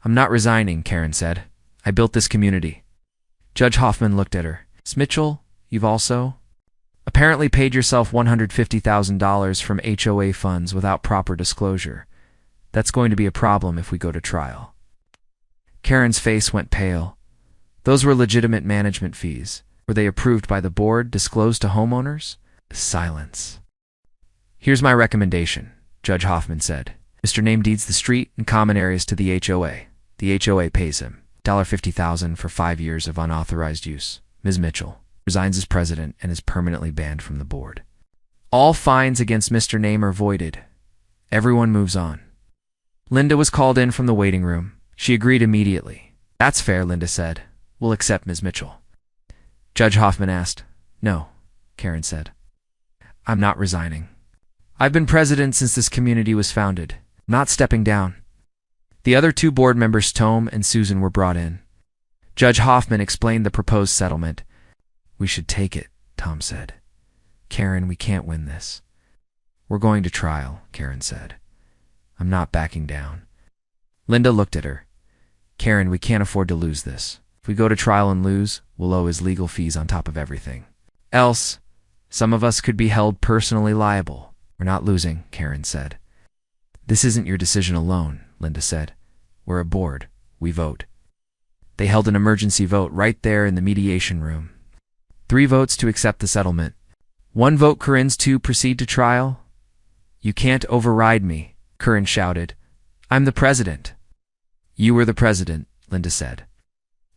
I'm not resigning, Karen said. I built this community. Judge Hoffman looked at her. Ms. Mitchell, you've also apparently paid yourself $150,000 from HOA funds without proper disclosure. That's going to be a problem if we go to trial. Karen's face went pale. Those were legitimate management fees. Were they approved by the board, disclosed to homeowners? Silence. Here's my recommendation, Judge Hoffman said. Mr. Name deeds the street and common areas to the HOA. The HOA pays him $50,000 for 5 years of unauthorized use. Ms. Mitchell resigns as president and is permanently banned from the board. All fines against Mr. Name are voided. Everyone moves on. Linda was called in from the waiting room. She agreed immediately. That's fair, Linda said. We'll accept Ms. Mitchell. Judge Hoffman asked. No, Karen said. I'm not resigning. I've been president since this community was founded. I'm not stepping down. The other 2 board members, Tom and Susan, were brought in. Judge Hoffman explained the proposed settlement. We should take it, Tom said. Karen, we can't win this. We're going to trial, Karen said. I'm not backing down. Linda looked at her. Karen, we can't afford to lose this. If we go to trial and lose, we'll owe his legal fees on top of everything. Else, some of us could be held personally liable. We're not losing, Karen said. This isn't your decision alone, Linda said. We're a board. We vote. They held an emergency vote right there in the mediation room. 3 votes to accept the settlement. 1 vote Corinne's to proceed to trial. You can't override me, Corinne shouted. I'm the president. You were the president, Linda said.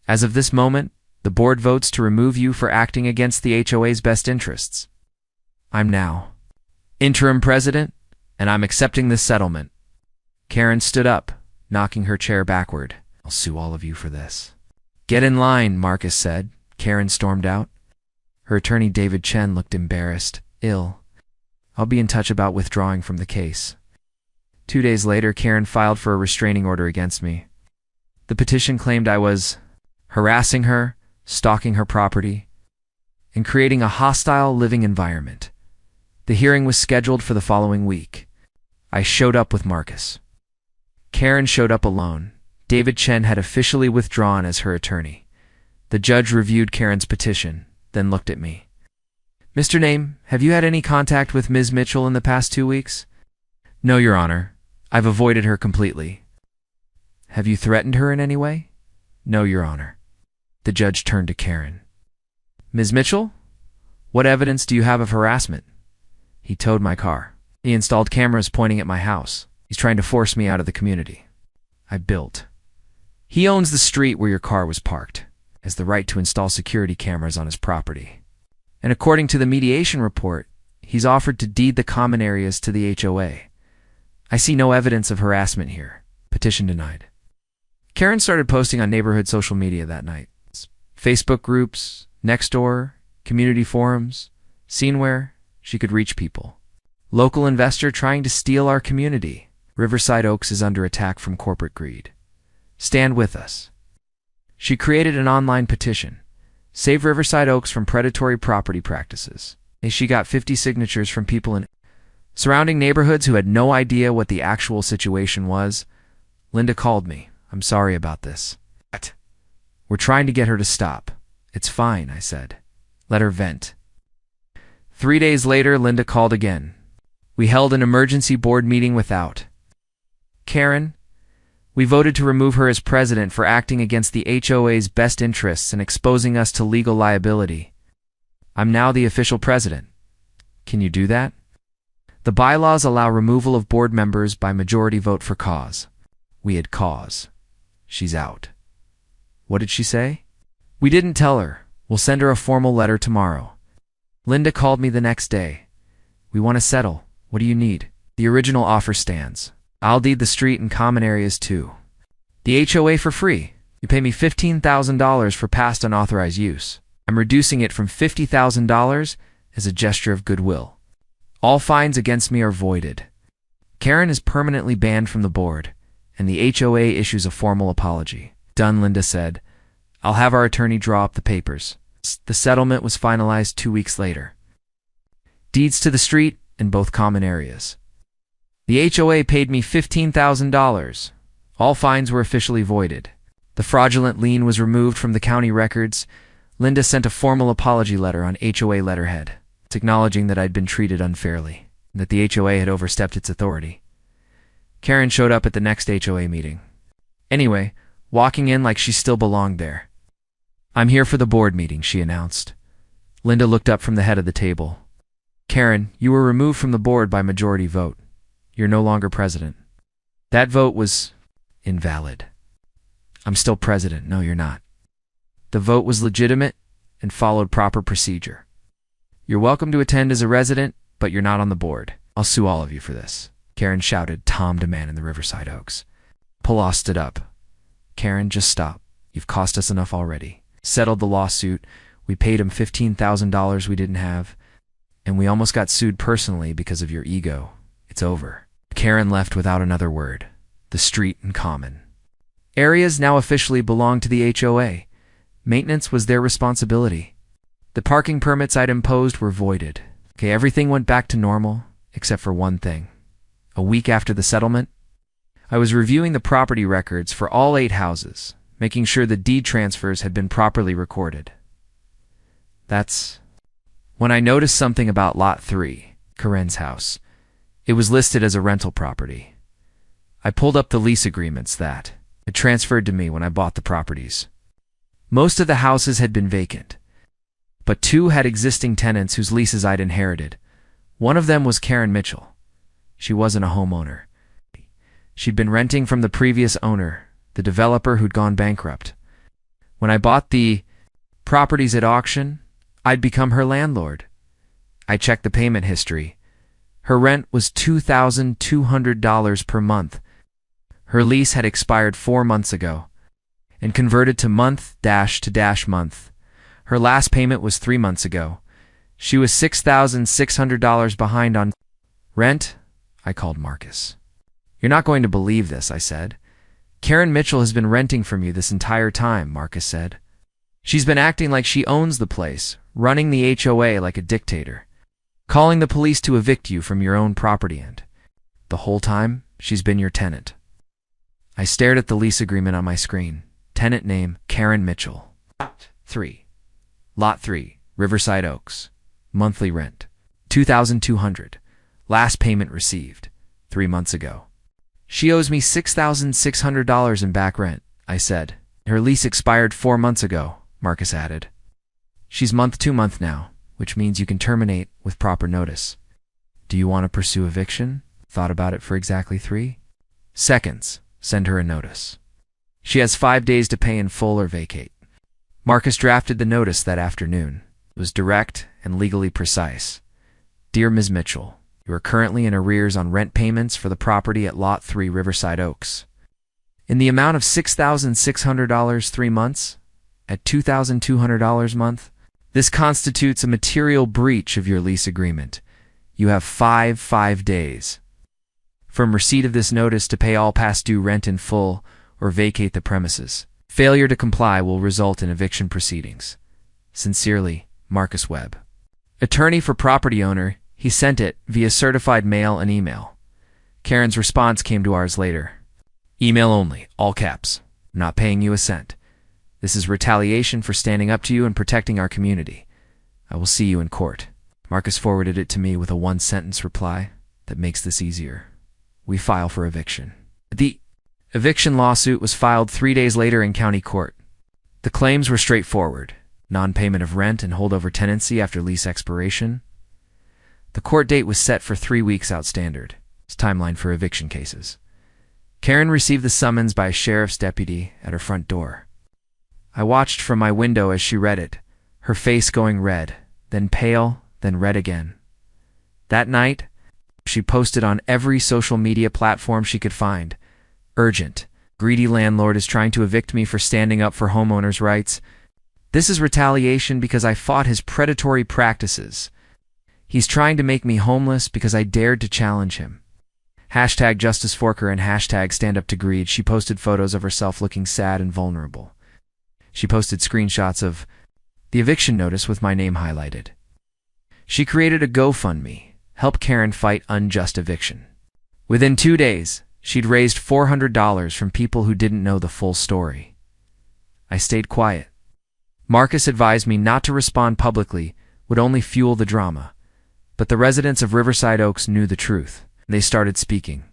As of this moment, the board votes to remove you for acting against the HOA's best interests. I'm now interim president, and I'm accepting this settlement. Karen stood up, knocking her chair backward. I'll sue all of you for this. Get in line, Marcus said. Karen stormed out. Her attorney David Chen looked embarrassed, ill. I'll be in touch about withdrawing from the case. 2 days later, Karen filed for a restraining order against me. The petition claimed I was harassing her, stalking her property, and creating a hostile living environment. The hearing was scheduled for the following week. I showed up with Marcus. Karen showed up alone. David Chen had officially withdrawn as her attorney. The judge reviewed Karen's petition, then looked at me. Mr. Name, have you had any contact with Ms. Mitchell in the past 2 weeks? No, Your Honor. I've avoided her completely. Have you threatened her in any way? No, Your Honor. The judge turned to Karen. Ms. Mitchell? What evidence do you have of harassment? He towed my car. He installed cameras pointing at my house. He's trying to force me out of the community. I built. He owns the street where your car was parked, has the right to install security cameras on his property. And according to the mediation report, he's offered to deed the common areas to the HOA. I see no evidence of harassment here. Petition denied. Karen started posting on neighborhood social media that night. Facebook groups, Nextdoor, community forums, seen where she could reach people. Local investor trying to steal our community. Riverside Oaks is under attack from corporate greed. Stand with us. She created an online petition. Save Riverside Oaks from predatory property practices. And she got 50 signatures from people in surrounding neighborhoods who had no idea what the actual situation was. Linda called me. I'm sorry about this. What? We're trying to get her to stop. It's fine, I said. Let her vent. 3 days later, Linda called again. We held an emergency board meeting without Karen. We voted to remove her as president for acting against the HOA's best interests and exposing us to legal liability. I'm now the official president. Can you do that? The bylaws allow removal of board members by majority vote for cause. We had cause. She's out. What did she say? We didn't tell her. We'll send her a formal letter tomorrow. Linda called me the next day. We want to settle. What do you need? The original offer stands. I'll deed the street and common areas too. The HOA for free. You pay me $15,000 for past unauthorized use. I'm reducing it from $50,000 as a gesture of goodwill. All fines against me are voided. Karen is permanently banned from the board, and the HOA issues a formal apology. Done, Linda said. I'll have our attorney draw up the papers. The settlement was finalized 2 weeks later. Deeds to the street in both common areas. The HOA paid me $15,000. All fines were officially voided. The fraudulent lien was removed from the county records. Linda sent a formal apology letter on HOA letterhead, acknowledging that I'd been treated unfairly, and that the HOA had overstepped its authority. Karen showed up at the next HOA meeting. Anyway, walking in like she still belonged there. I'm here for the board meeting, she announced. Linda looked up from the head of the table. Karen, you were removed from the board by majority vote. You're no longer president. That vote was invalid. I'm still president. No, you're not. The vote was legitimate and followed proper procedure. You're welcome to attend as a resident, but you're not on the board. I'll sue all of you for this, Karen shouted, Tom to man in the Riverside Oaks. Polaw stood up. Karen, just stop. You've cost us enough already. Settled the lawsuit. We paid him $15,000 we didn't have, and we almost got sued personally because of your ego. It's over. Karen left without another word. The street and common areas now officially belong to the HOA. Maintenance was their responsibility. The parking permits I'd imposed were voided. Okay, everything went back to normal, except for one thing. A week after the settlement, I was reviewing the property records for all 8 houses, making sure the deed transfers had been properly recorded. That's when I noticed something about Lot 3, Karen's house. It was listed as a rental property. I pulled up the lease agreements that had transferred to me when I bought the properties. Most of the houses had been vacant, but 2 had existing tenants whose leases I'd inherited. One of them was Karen Mitchell. She wasn't a homeowner. She'd been renting from the previous owner, the developer who'd gone bankrupt. When I bought the properties at auction, I'd become her landlord. I checked the payment history. Her rent was $2,200 per month. Her lease had expired 4 months ago and converted to month-to-month. Her last payment was 3 months ago. She was $6,600 behind on rent. I called Marcus. You're not going to believe this, I said. Karen Mitchell has been renting from you this entire time, Marcus said. She's been acting like she owns the place, running the HOA like a dictator, calling the police to evict you from your own property, and the whole time, she's been your tenant. I stared at the lease agreement on my screen. Tenant name, Karen Mitchell. Lot 3, Riverside Oaks. Monthly rent, $2,200. Last payment received 3 months ago. She owes me $6,600 in back rent, I said. Her lease expired 4 months ago, Marcus added. She's month to month now, which means you can terminate with proper notice. Do you want to pursue eviction? Thought about it for exactly 3 seconds. Send her a notice. She has 5 days to pay in full or vacate. Marcus drafted the notice that afternoon. It was direct and legally precise. Dear Ms. Mitchell, you are currently in arrears on rent payments for the property at Lot 3 Riverside Oaks, in the amount of $6,600 3 months, at $2,200 a month. This constitutes a material breach of your lease agreement. You have 5 days from receipt of this notice to pay all past due rent in full or vacate the premises. Failure to comply will result in eviction proceedings. Sincerely, Marcus Webb. Attorney for property owner. He sent it via certified mail and email. Karen's response came 2 hours later. Email only, all caps. I'm not paying you a cent. This is retaliation for standing up to you and protecting our community. I will see you in court. Marcus forwarded it to me with a 1-sentence reply that makes this easier. We file for eviction. The eviction lawsuit was filed 3 days later in county court. The claims were straightforward: non-payment of rent and holdover tenancy after lease expiration. The court date was set for 3 weeks out standard. It's timeline for eviction cases. Karen received the summons by a sheriff's deputy at her front door. I watched from my window as she read it, her face going red, then pale, then red again. That night, she posted on every social media platform she could find. Urgent. Greedy landlord is trying to evict me for standing up for homeowners' rights. This is retaliation because I fought his predatory practices. He's trying to make me homeless because I dared to challenge him. Hashtag Justice Forker and hashtag Stand Up to Greed. She posted photos of herself looking sad and vulnerable. She posted screenshots of the eviction notice with my name highlighted. She created a GoFundMe, Help Karen Fight Unjust Eviction. Within 2 days, she'd raised $400 from people who didn't know the full story. I stayed quiet. Marcus advised me not to respond publicly, would only fuel the drama. But the residents of Riverside Oaks knew the truth. They started speaking.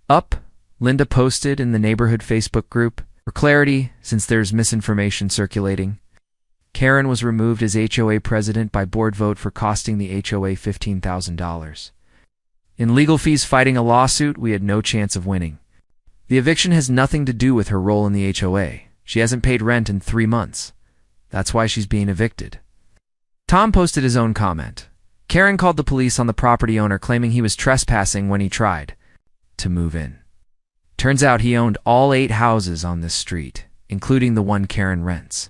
Up, Linda posted in the neighborhood Facebook group. For clarity, since there's misinformation circulating, Karen was removed as HOA president by board vote for costing the HOA $15,000. In legal fees fighting a lawsuit, we had no chance of winning. The eviction has nothing to do with her role in the HOA. She hasn't paid rent in 3 months. That's why she's being evicted. Tom posted his own comment. Karen called the police on the property owner, claiming he was trespassing when he tried to move in. Turns out he owned all 8 houses on this street, including the one Karen rents.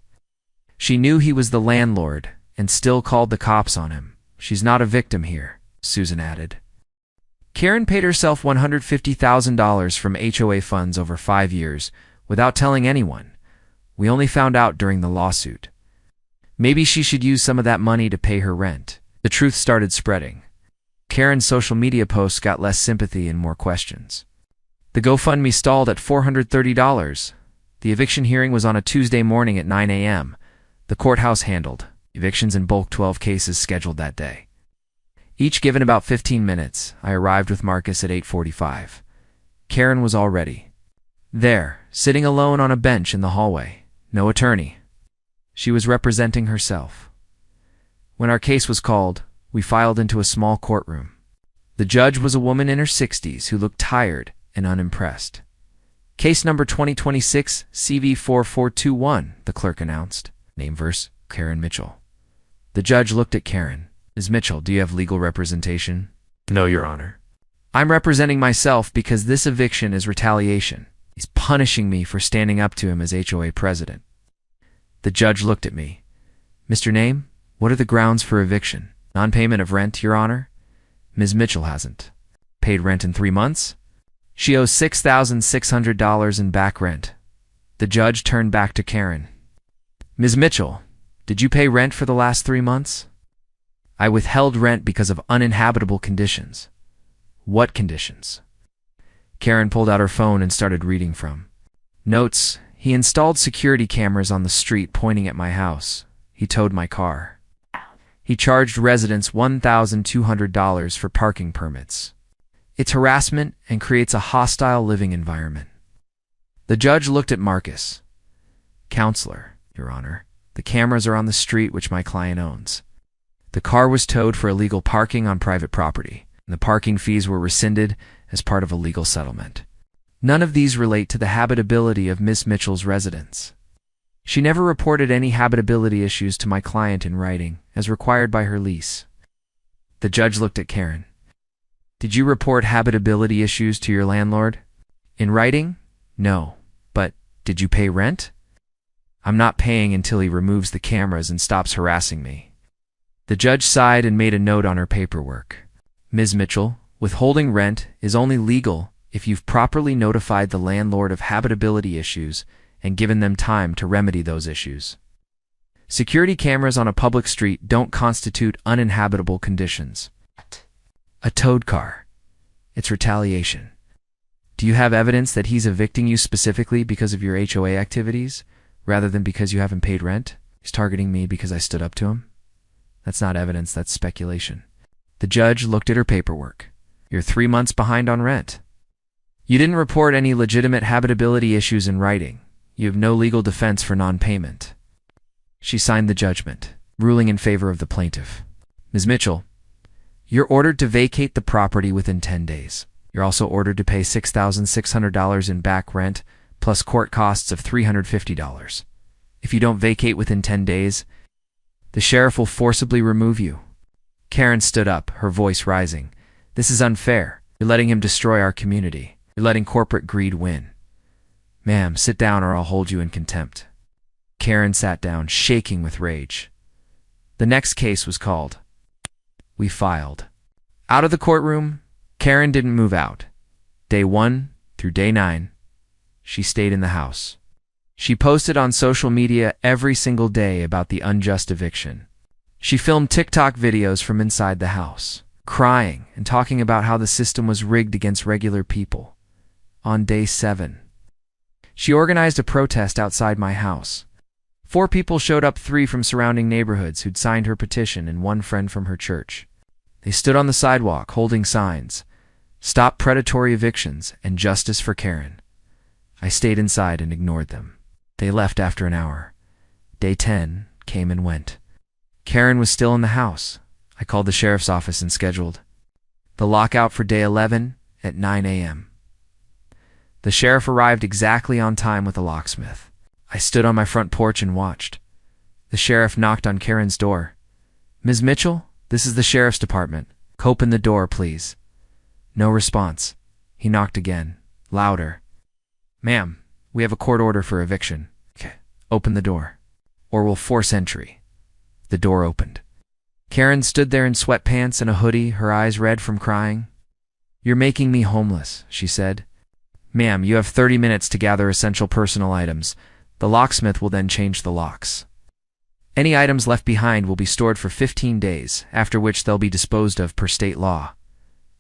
She knew he was the landlord and still called the cops on him. She's not a victim here, Susan added. Karen paid herself $150,000 from HOA funds over 5 years without telling anyone. We only found out during the lawsuit. Maybe she should use some of that money to pay her rent. The truth started spreading. Karen's social media posts got less sympathy and more questions. The GoFundMe stalled at $430. The eviction hearing was on a Tuesday morning at 9 a.m. The courthouse handled evictions in bulk, 12 cases scheduled that day. Each given about 15 minutes, I arrived with Marcus at 8:45. Karen was all ready. There, sitting alone on a bench in the hallway. No attorney. She was representing herself. When our case was called, we filed into a small courtroom. The judge was a woman in her 60s who looked tired and unimpressed. Case number 2026 CV4421, the clerk announced. Name verse, Karen Mitchell. The judge looked at Karen. Ms. Mitchell, do you have legal representation? No, Your Honor. I'm representing myself because this eviction is retaliation. He's punishing me for standing up to him as HOA president. The judge looked at me. Mr. Name, what are the grounds for eviction? Non-payment of rent, Your Honor? Ms. Mitchell hasn't paid rent in 3 months. She owes $6,600 in back rent. The judge turned back to Karen. Ms. Mitchell, did you pay rent for the last 3 months? I withheld rent because of uninhabitable conditions. What conditions? Karen pulled out her phone and started reading from notes. He installed security cameras on the street pointing at my house. He towed my car. He charged residents $1,200 for parking permits. It's harassment and creates a hostile living environment. The judge looked at Marcus. Counselor, Your Honor, the cameras are on the street which my client owns. The car was towed for illegal parking on private property, and the parking fees were rescinded as part of a legal settlement. None of these relate to the habitability of Miss Mitchell's residence. She never reported any habitability issues to my client in writing, as required by her lease. The judge looked at Karen. Did you report habitability issues to your landlord? In writing? No. But did you pay rent? I'm not paying until he removes the cameras and stops harassing me. The judge sighed and made a note on her paperwork. Ms. Mitchell, withholding rent is only legal if you've properly notified the landlord of habitability issues and given them time to remedy those issues. Security cameras on a public street don't constitute uninhabitable conditions. A towed car. It's retaliation. Do you have evidence that he's evicting you specifically because of your HOA activities, rather than because you haven't paid rent? He's targeting me because I stood up to him? That's not evidence, that's speculation. The judge looked at her paperwork. You're 3 months behind on rent. You didn't report any legitimate habitability issues in writing. You have no legal defense for non-payment. She signed the judgment, ruling in favor of the plaintiff. Ms. Mitchell, you're ordered to vacate the property within 10 days. You're also ordered to pay $6,600 in back rent, plus court costs of $350. If you don't vacate within 10 days, the sheriff will forcibly remove you. Karen stood up, her voice rising. This is unfair. You're letting him destroy our community. You're letting corporate greed win. Ma'am, sit down or I'll hold you in contempt. Karen sat down, shaking with rage. The next case was called. We filed. Out of the courtroom, Karen didn't move out. Day 1 through day 9, she stayed in the house. She posted on social media every single day about the unjust eviction. She filmed TikTok videos from inside the house, crying and talking about how the system was rigged against regular people. On day 7, she organized a protest outside my house. 4 people showed up, 3 from surrounding neighborhoods who'd signed her petition and 1 friend from her church. They stood on the sidewalk holding signs, "Stop predatory evictions" and "Justice for Karen." I stayed inside and ignored them. They left after an hour. Day 10 came and went. Karen was still in the house. I called the sheriff's office and scheduled the lockout for day 11 at 9 a.m. The sheriff arrived exactly on time with a locksmith. I stood on my front porch and watched. The sheriff knocked on Karen's door. "Ms. Mitchell, this is the sheriff's department. Open the door, please." No response. He knocked again, louder. "Ma'am, we have a court order for eviction. Okay. Open the door, or we'll force entry." The door opened. Karen stood there in sweatpants and a hoodie, her eyes red from crying. "You're making me homeless," she said. "Ma'am, you have 30 minutes to gather essential personal items. The locksmith will then change the locks. Any items left behind will be stored for 15 days, after which they'll be disposed of per state law."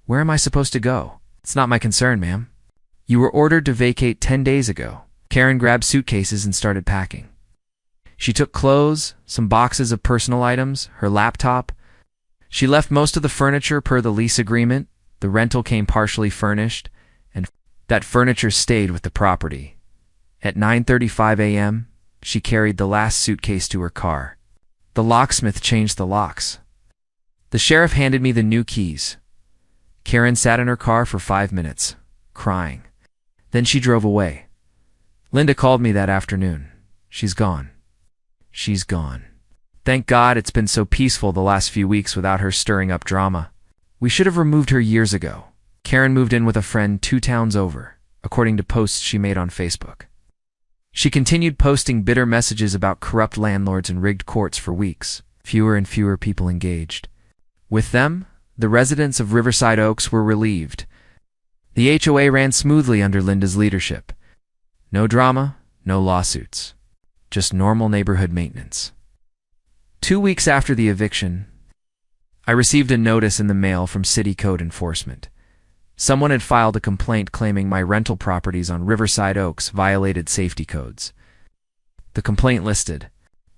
"Where am I supposed to go?" "It's not my concern, ma'am." "You were ordered to vacate 10 days ago." Karen grabbed suitcases and started packing. She took clothes, some boxes of personal items, her laptop. She left most of the furniture per the lease agreement. The rental came partially furnished, and that furniture stayed with the property. At 9:35 a.m., she carried the last suitcase to her car. The locksmith changed the locks. The sheriff handed me the new keys. Karen sat in her car for 5 minutes, crying. Then she drove away. Linda called me that afternoon. She's gone. She's gone. Thank God it's been so peaceful the last few weeks without her stirring up drama. We should have removed her years ago. Karen moved in with a friend 2 towns over, according to posts she made on Facebook. She continued posting bitter messages about corrupt landlords and rigged courts for weeks. Fewer and fewer people engaged. With them, the residents of Riverside Oaks were relieved. The HOA ran smoothly under Linda's leadership. No drama, no lawsuits. just normal neighborhood maintenance. 2 weeks after the eviction, I received a notice in the mail from City Code Enforcement. Someone had filed a complaint claiming my rental properties on Riverside Oaks violated safety codes. The complaint listed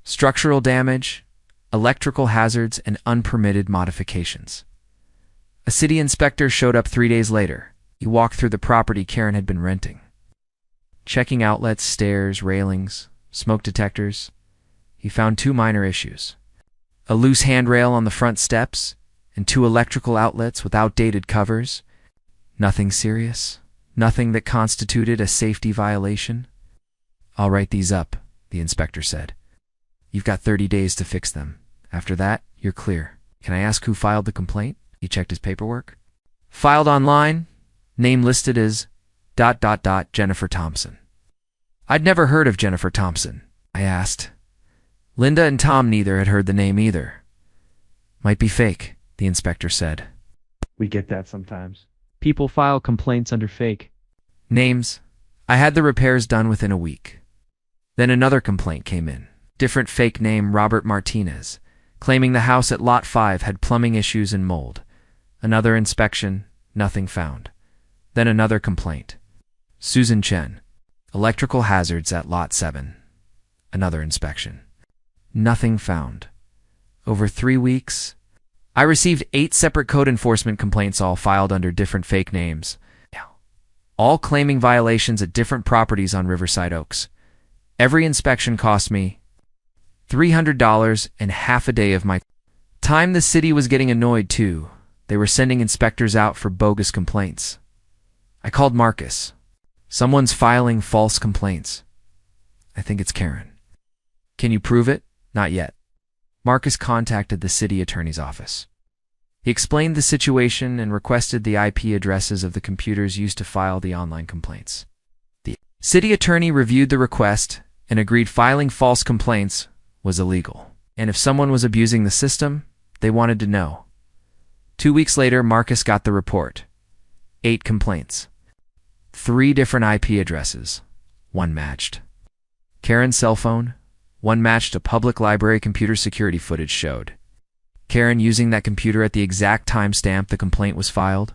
structural damage, electrical hazards, and unpermitted modifications. A city inspector showed up 3 days later. He walked through the property Karen had been renting, checking outlets, stairs, railings, smoke detectors. He found 2 minor issues: a loose handrail on the front steps and 2 electrical outlets with outdated covers. Nothing serious, nothing that constituted a safety violation. "I'll write these up," the inspector said. "You've got 30 days to fix them. After that, you're clear." "Can I ask who filed the complaint?" He checked his paperwork. "Filed online, name listed as ... Jennifer Thompson." I'd never heard of Jennifer Thompson. I asked. Linda and Tom neither had heard the name either. "Might be fake," the inspector said. We get that sometimes. People file complaints under fake names. I had the repairs done within a week. Then another complaint came in. Different fake name, Robert Martinez, claiming the house at Lot 5 had plumbing issues and mold. Another inspection, nothing found. Then another complaint. Susan Chen, electrical hazards at Lot 7. Another inspection. Nothing found. Over 3 weeks, I received 8 separate code enforcement complaints, all filed under different fake names, all claiming violations at different properties on Riverside Oaks. Every inspection cost me $300 and half a day of my time. The city was getting annoyed too. They were sending inspectors out for bogus complaints. I called Marcus. "Someone's filing false complaints. I think it's Karen." "Can you prove it?" "Not yet." Marcus contacted the city attorney's office. He explained the situation and requested the IP addresses of the computers used to file the online complaints. The city attorney reviewed the request and agreed filing false complaints was illegal. And if someone was abusing the system, they wanted to know. 2 weeks later, Marcus got the report. 8 complaints. 3 different IP addresses. 1 matched. Karen's cell phone. 1 matched a public library computer security footage showed Karen using that computer at the exact timestamp the complaint was filed.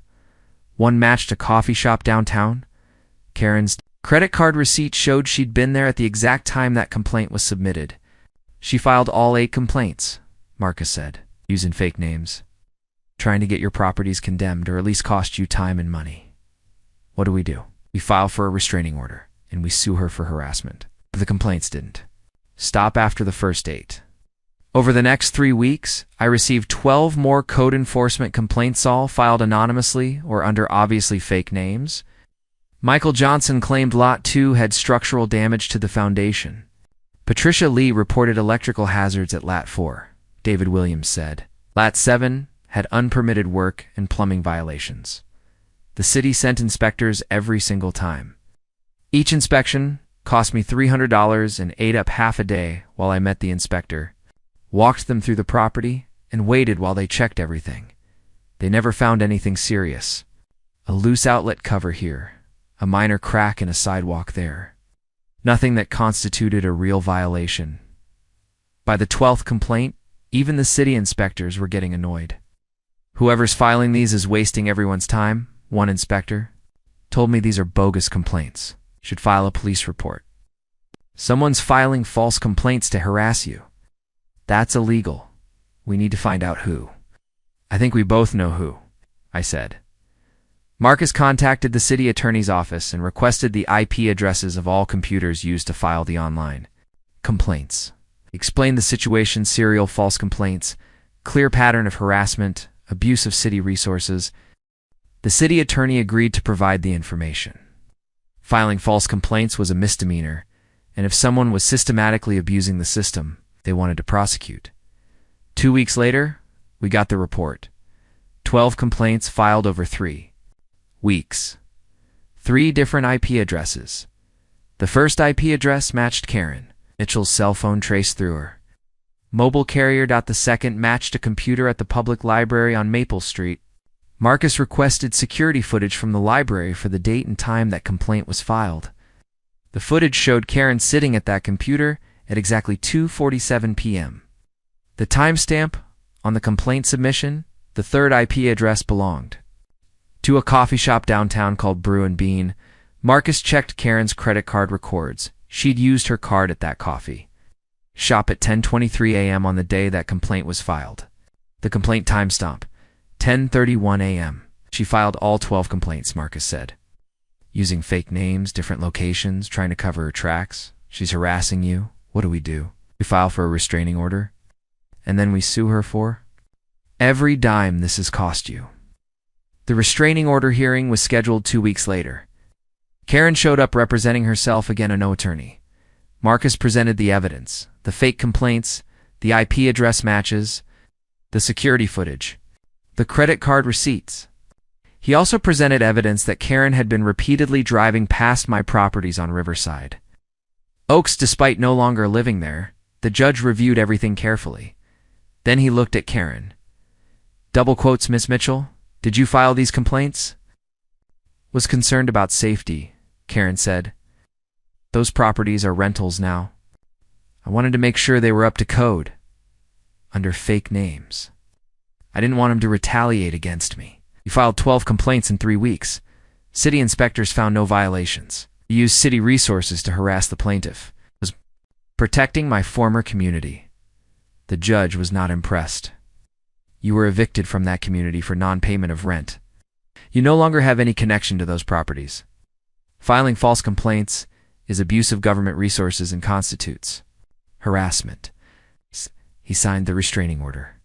1 matched a coffee shop downtown. Karen's credit card receipt showed she'd been there at the exact time that complaint was submitted. She filed all 8 complaints, Marcus said, using fake names, trying to get your properties condemned or at least cost you time and money. What do? We file for a restraining order, and we sue her for harassment. But the complaints didn't stop after the first 8. Over the next 3 weeks, I received 12 more code enforcement complaints, all filed anonymously or under obviously fake names. Michael Johnson claimed Lot 2 had structural damage to the foundation. Patricia Lee reported electrical hazards at Lot 4. David Williams said Lot 7 had unpermitted work and plumbing violations. The city sent inspectors every single time. Each inspection cost me $300 and ate up half a day while I met the inspector, walked them through the property, and waited while they checked everything. They never found anything serious. A loose outlet cover here, a minor crack in a sidewalk there. Nothing that constituted a real violation. By the 12th complaint, even the city inspectors were getting annoyed. "Whoever's filing these is wasting everyone's time," one inspector told me. "These are bogus complaints. Should file a police report. Someone's filing false complaints to harass you. That's illegal. We need to find out who." "I think we both know who," I said. Marcus contacted the city attorney's office and requested the IP addresses of all computers used to file the online complaints. He explained the situation: serial false complaints, clear pattern of harassment, abuse of city resources. The city attorney agreed to provide the information. Filing false complaints was a misdemeanor, and if someone was systematically abusing the system, they wanted to prosecute. 2 weeks later, we got the report. 12 complaints filed over 3 weeks. 3 different IP addresses. The first IP address matched Karen. Mitchell's cell phone traced through her mobile carrier. The second matched a computer at the public library on Maple Street. Marcus requested security footage from the library for the date and time that complaint was filed. The footage showed Karen sitting at that computer at exactly 2:47 p.m. The timestamp on the complaint submission, the third IP address belonged to a coffee shop downtown called Brew and Bean. Marcus checked Karen's credit card records. She'd used her card at that coffee shop at 10:23 a.m. on the day that complaint was filed. The complaint timestamp, 10:31 a.m. She filed all 12 complaints, Marcus said. Using fake names, different locations, trying to cover her tracks. She's harassing you. What do? We file for a restraining order? And then we sue her for every dime this has cost you. The restraining order hearing was scheduled 2 weeks later. Karen showed up representing herself again, no attorney. Marcus presented the evidence, the fake complaints, the IP address matches, the security footage, the credit card receipts. He also presented evidence that Karen had been repeatedly driving past my properties on Riverside Oaks despite no longer living there. The judge reviewed everything carefully. Then he looked at Karen. Double quotes, Miss Mitchell, did you file these complaints? Was concerned about safety, Karen said. Those properties are rentals now. I wanted to make sure they were up to code. Under fake names. I didn't want him to retaliate against me. You filed 12 complaints in 3 weeks. City inspectors found no violations. You used city resources to harass the plaintiff. I was protecting my former community. The judge was not impressed. You were evicted from that community for non-payment of rent. You no longer have any connection to those properties. Filing false complaints is abuse of government resources and constitutes harassment. He signed the restraining order.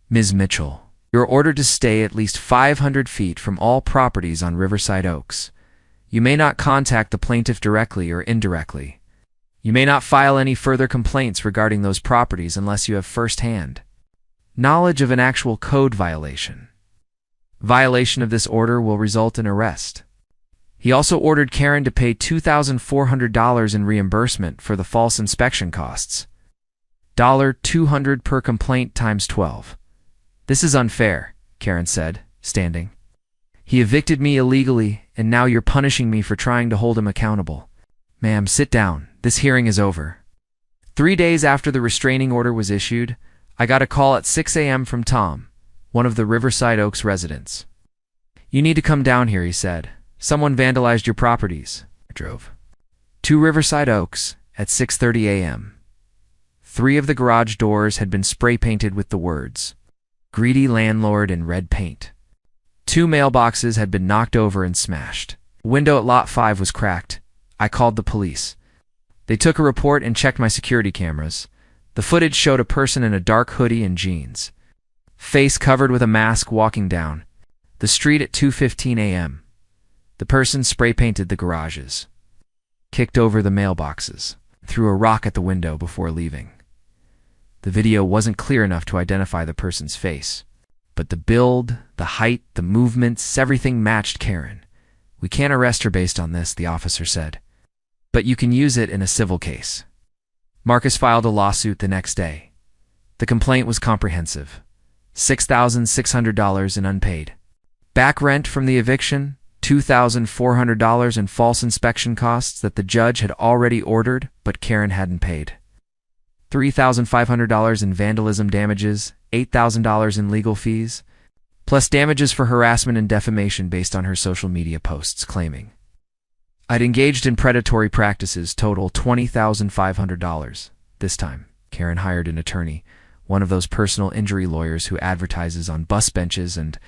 Ms. Mitchell, you are ordered to stay at least 500 feet from all properties on Riverside Oaks. You may not contact the plaintiff directly or indirectly. You may not file any further complaints regarding those properties unless you have first-hand knowledge of an actual code violation. Violation of this order will result in arrest. He also ordered Karen to pay $2,400 in reimbursement for the false inspection costs. $200 per complaint times 12. This is unfair, Karen said, standing. He evicted me illegally, and now you're punishing me for trying to hold him accountable. Ma'am, sit down. This hearing is over. 3 days after the restraining order was issued, I got a call at 6 a.m. from Tom, one of the Riverside Oaks residents. You need to come down here, he said. Someone vandalized your properties. I drove to Riverside Oaks at 6:30 a.m. 3 of the garage doors had been spray painted with the words, "Greedy Landlord" in red paint. 2 mailboxes had been knocked over and smashed. A window at Lot 5 was cracked. I called the police. They took a report and checked my security cameras. The footage showed a person in a dark hoodie and jeans, face covered with a mask, walking down the street at 2:15 a.m. The person spray-painted the garages, kicked over the mailboxes, threw a rock at the window before leaving. The video wasn't clear enough to identify the person's face, but the build, the height, the movements, everything matched Karen. We can't arrest her based on this, the officer said, but you can use it in a civil case. Marcus filed a lawsuit the next day. The complaint was comprehensive. $6,600 in unpaid back rent from the eviction, $2,400 in false inspection costs that the judge had already ordered but Karen hadn't paid, $3,500 in vandalism damages, $8,000 in legal fees, plus damages for harassment and defamation based on her social media posts claiming I'd engaged in predatory practices, total $20,500. This time, Karen hired an attorney, one of those personal injury lawyers who advertises on bus benches and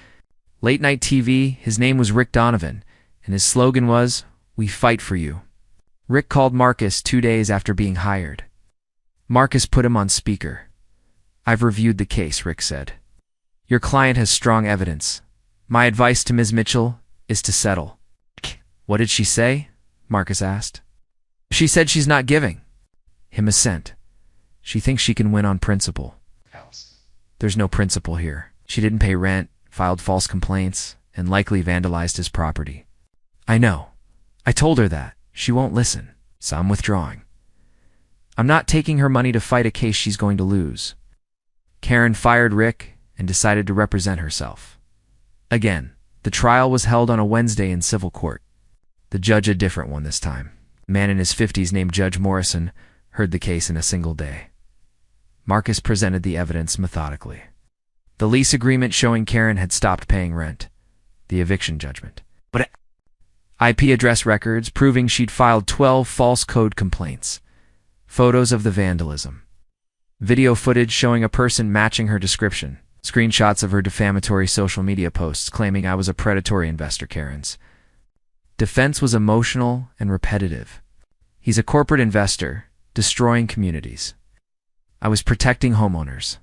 late-night TV. His name was Rick Donovan, and his slogan was, "We fight for you." Rick called Marcus 2 days after being hired. Marcus put him on speaker. I've reviewed the case, Rick said. Your client has strong evidence. My advice to Ms. Mitchell is to settle. What did she say? Marcus asked. She said she's not giving him assent. She thinks she can win on principle. There's no principle here. She didn't pay rent, filed false complaints, and likely vandalized his property. I know. I told her that. She won't listen, so I'm withdrawing. I'm not taking her money to fight a case she's going to lose. Karen fired Rick and decided to represent herself. Again, the trial was held on a Wednesday in civil court. The judge a different one this time. A man in his 50s named Judge Morrison heard the case in a single day. Marcus presented the evidence methodically. The lease agreement showing Karen had stopped paying rent. The eviction judgment. But IP address records proving she'd filed 12 false code complaints. Photos of the vandalism. Video footage showing a person matching her description. Screenshots of her defamatory social media posts claiming I was a predatory investor. Karen's defense was emotional and repetitive. He's a corporate investor, destroying communities. I was protecting homeowners.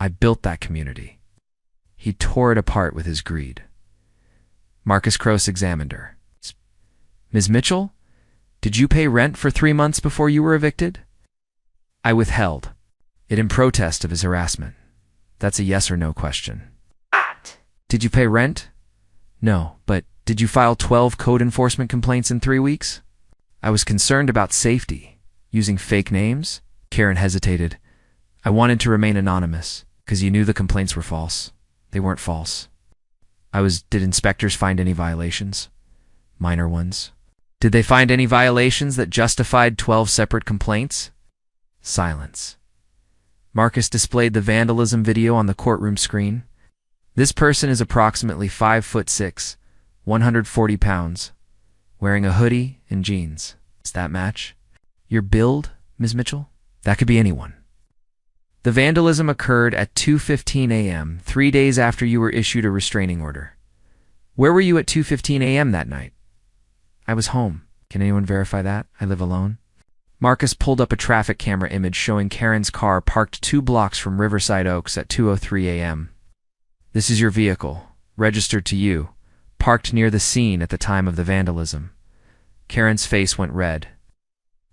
I built that community. He tore it apart with his greed. Marcus cross-examined her. Ms. Mitchell, did you pay rent for 3 months before you were evicted? I withheld it in protest of his harassment. That's a yes or no question. Did you pay rent? No, but did you file 12 code enforcement complaints in 3 weeks? I was concerned about safety. Using fake names? Karen hesitated. I wanted to remain anonymous, because you knew the complaints were false. They weren't false. Did inspectors find any violations? Minor ones. Did they find any violations that justified 12 separate complaints? Silence. Marcus displayed the vandalism video on the courtroom screen. This person is approximately 5'6", 140 pounds, wearing a hoodie and jeans. Does that match your build, Ms. Mitchell? That could be anyone. The vandalism occurred at 2:15 a.m., 3 days after you were issued a restraining order. Where were you at 2:15 a.m. that night? I was home. Can anyone verify that? I live alone. Marcus pulled up a traffic camera image showing Karen's car parked 2 blocks from Riverside Oaks at 2:03 a.m. This is your vehicle, registered to you, parked near the scene at the time of the vandalism. Karen's face went red.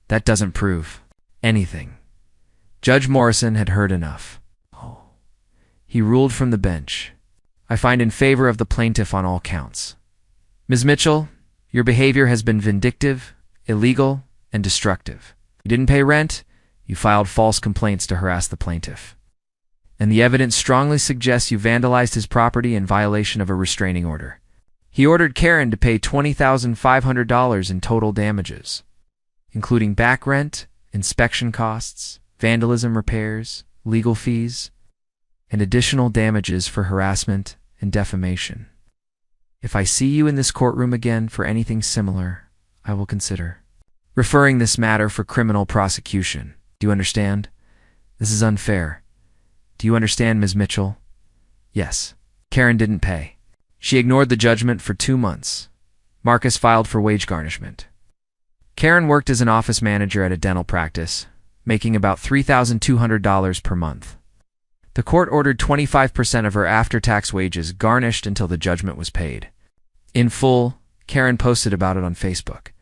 That doesn't prove anything. Judge Morrison had heard enough. He ruled from the bench. I find in favor of the plaintiff on all counts. Ms. Mitchell, your behavior has been vindictive, illegal, and destructive. You didn't pay rent. You filed false complaints to harass the plaintiff. And the evidence strongly suggests you vandalized his property in violation of a restraining order. He ordered Karen to pay $20,500 in total damages, including back rent, inspection costs, vandalism repairs, legal fees, and additional damages for harassment and defamation. If I see you in this courtroom again for anything similar, I will consider referring this matter for criminal prosecution. Do you understand? This is unfair. Do you understand, Ms. Mitchell? Yes. Karen didn't pay. She ignored the judgment for 2 months. Marcus filed for wage garnishment. Karen worked as an office manager at a dental practice, making about $3,200 per month. The court ordered 25% of her after-tax wages garnished until the judgment was paid. In full, Karen posted about it on Facebook.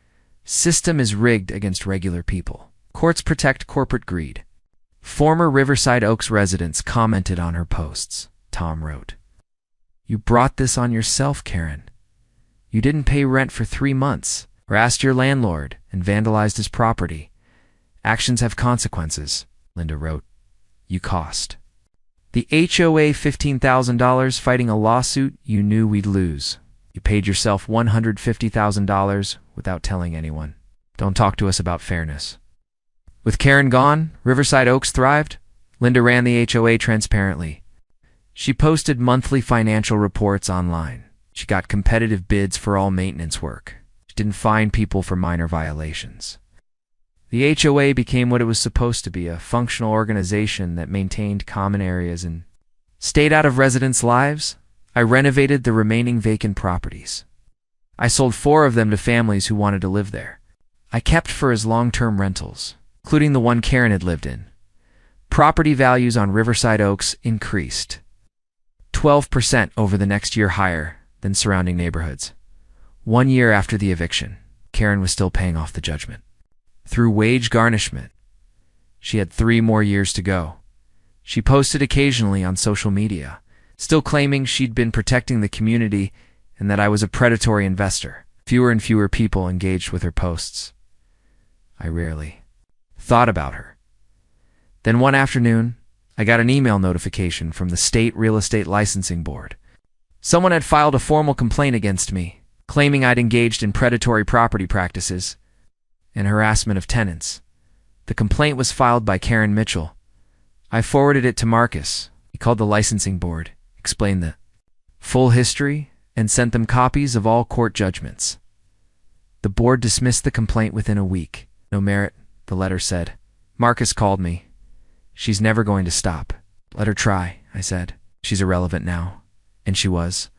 System is rigged against regular people. Courts protect corporate greed. Former Riverside Oaks residents commented on her posts. Tom wrote, "You brought this on yourself, Karen. You didn't pay rent for 3 months, harassed your landlord, and vandalized his property. Actions have consequences," Linda wrote. "You cost the HOA $15,000 fighting a lawsuit you knew we'd lose. You paid yourself $150,000 without telling anyone. Don't talk to us about fairness." With Karen gone, Riverside Oaks thrived. Linda ran the HOA transparently. She posted monthly financial reports online. She got competitive bids for all maintenance work. She didn't fine people for minor violations. The HOA became what it was supposed to be, a functional organization that maintained common areas and stayed out of residents' lives. I renovated the remaining vacant properties. I sold 4 of them to families who wanted to live there. I kept for as long-term rentals, including the one Karen had lived in. Property values on Riverside Oaks increased 12% over the next year, higher than surrounding neighborhoods. 1 year after the eviction, Karen was still paying off the judgment. Through wage garnishment, she had 3 more years to go. She posted occasionally on social media, still claiming she'd been protecting the community and that I was a predatory investor. Fewer and fewer people engaged with her posts. I rarely thought about her. Then one afternoon, I got an email notification from the State Real Estate Licensing Board. Someone had filed a formal complaint against me, claiming I'd engaged in predatory property practices and harassment of tenants. The complaint was filed by Karen Mitchell. I forwarded it to Marcus. He called the licensing board, explained the full history, and sent them copies of all court judgments. The board dismissed the complaint within a week. No merit, the letter said. Marcus called me. She's never going to stop. Let her try, I said. She's irrelevant now. And she was.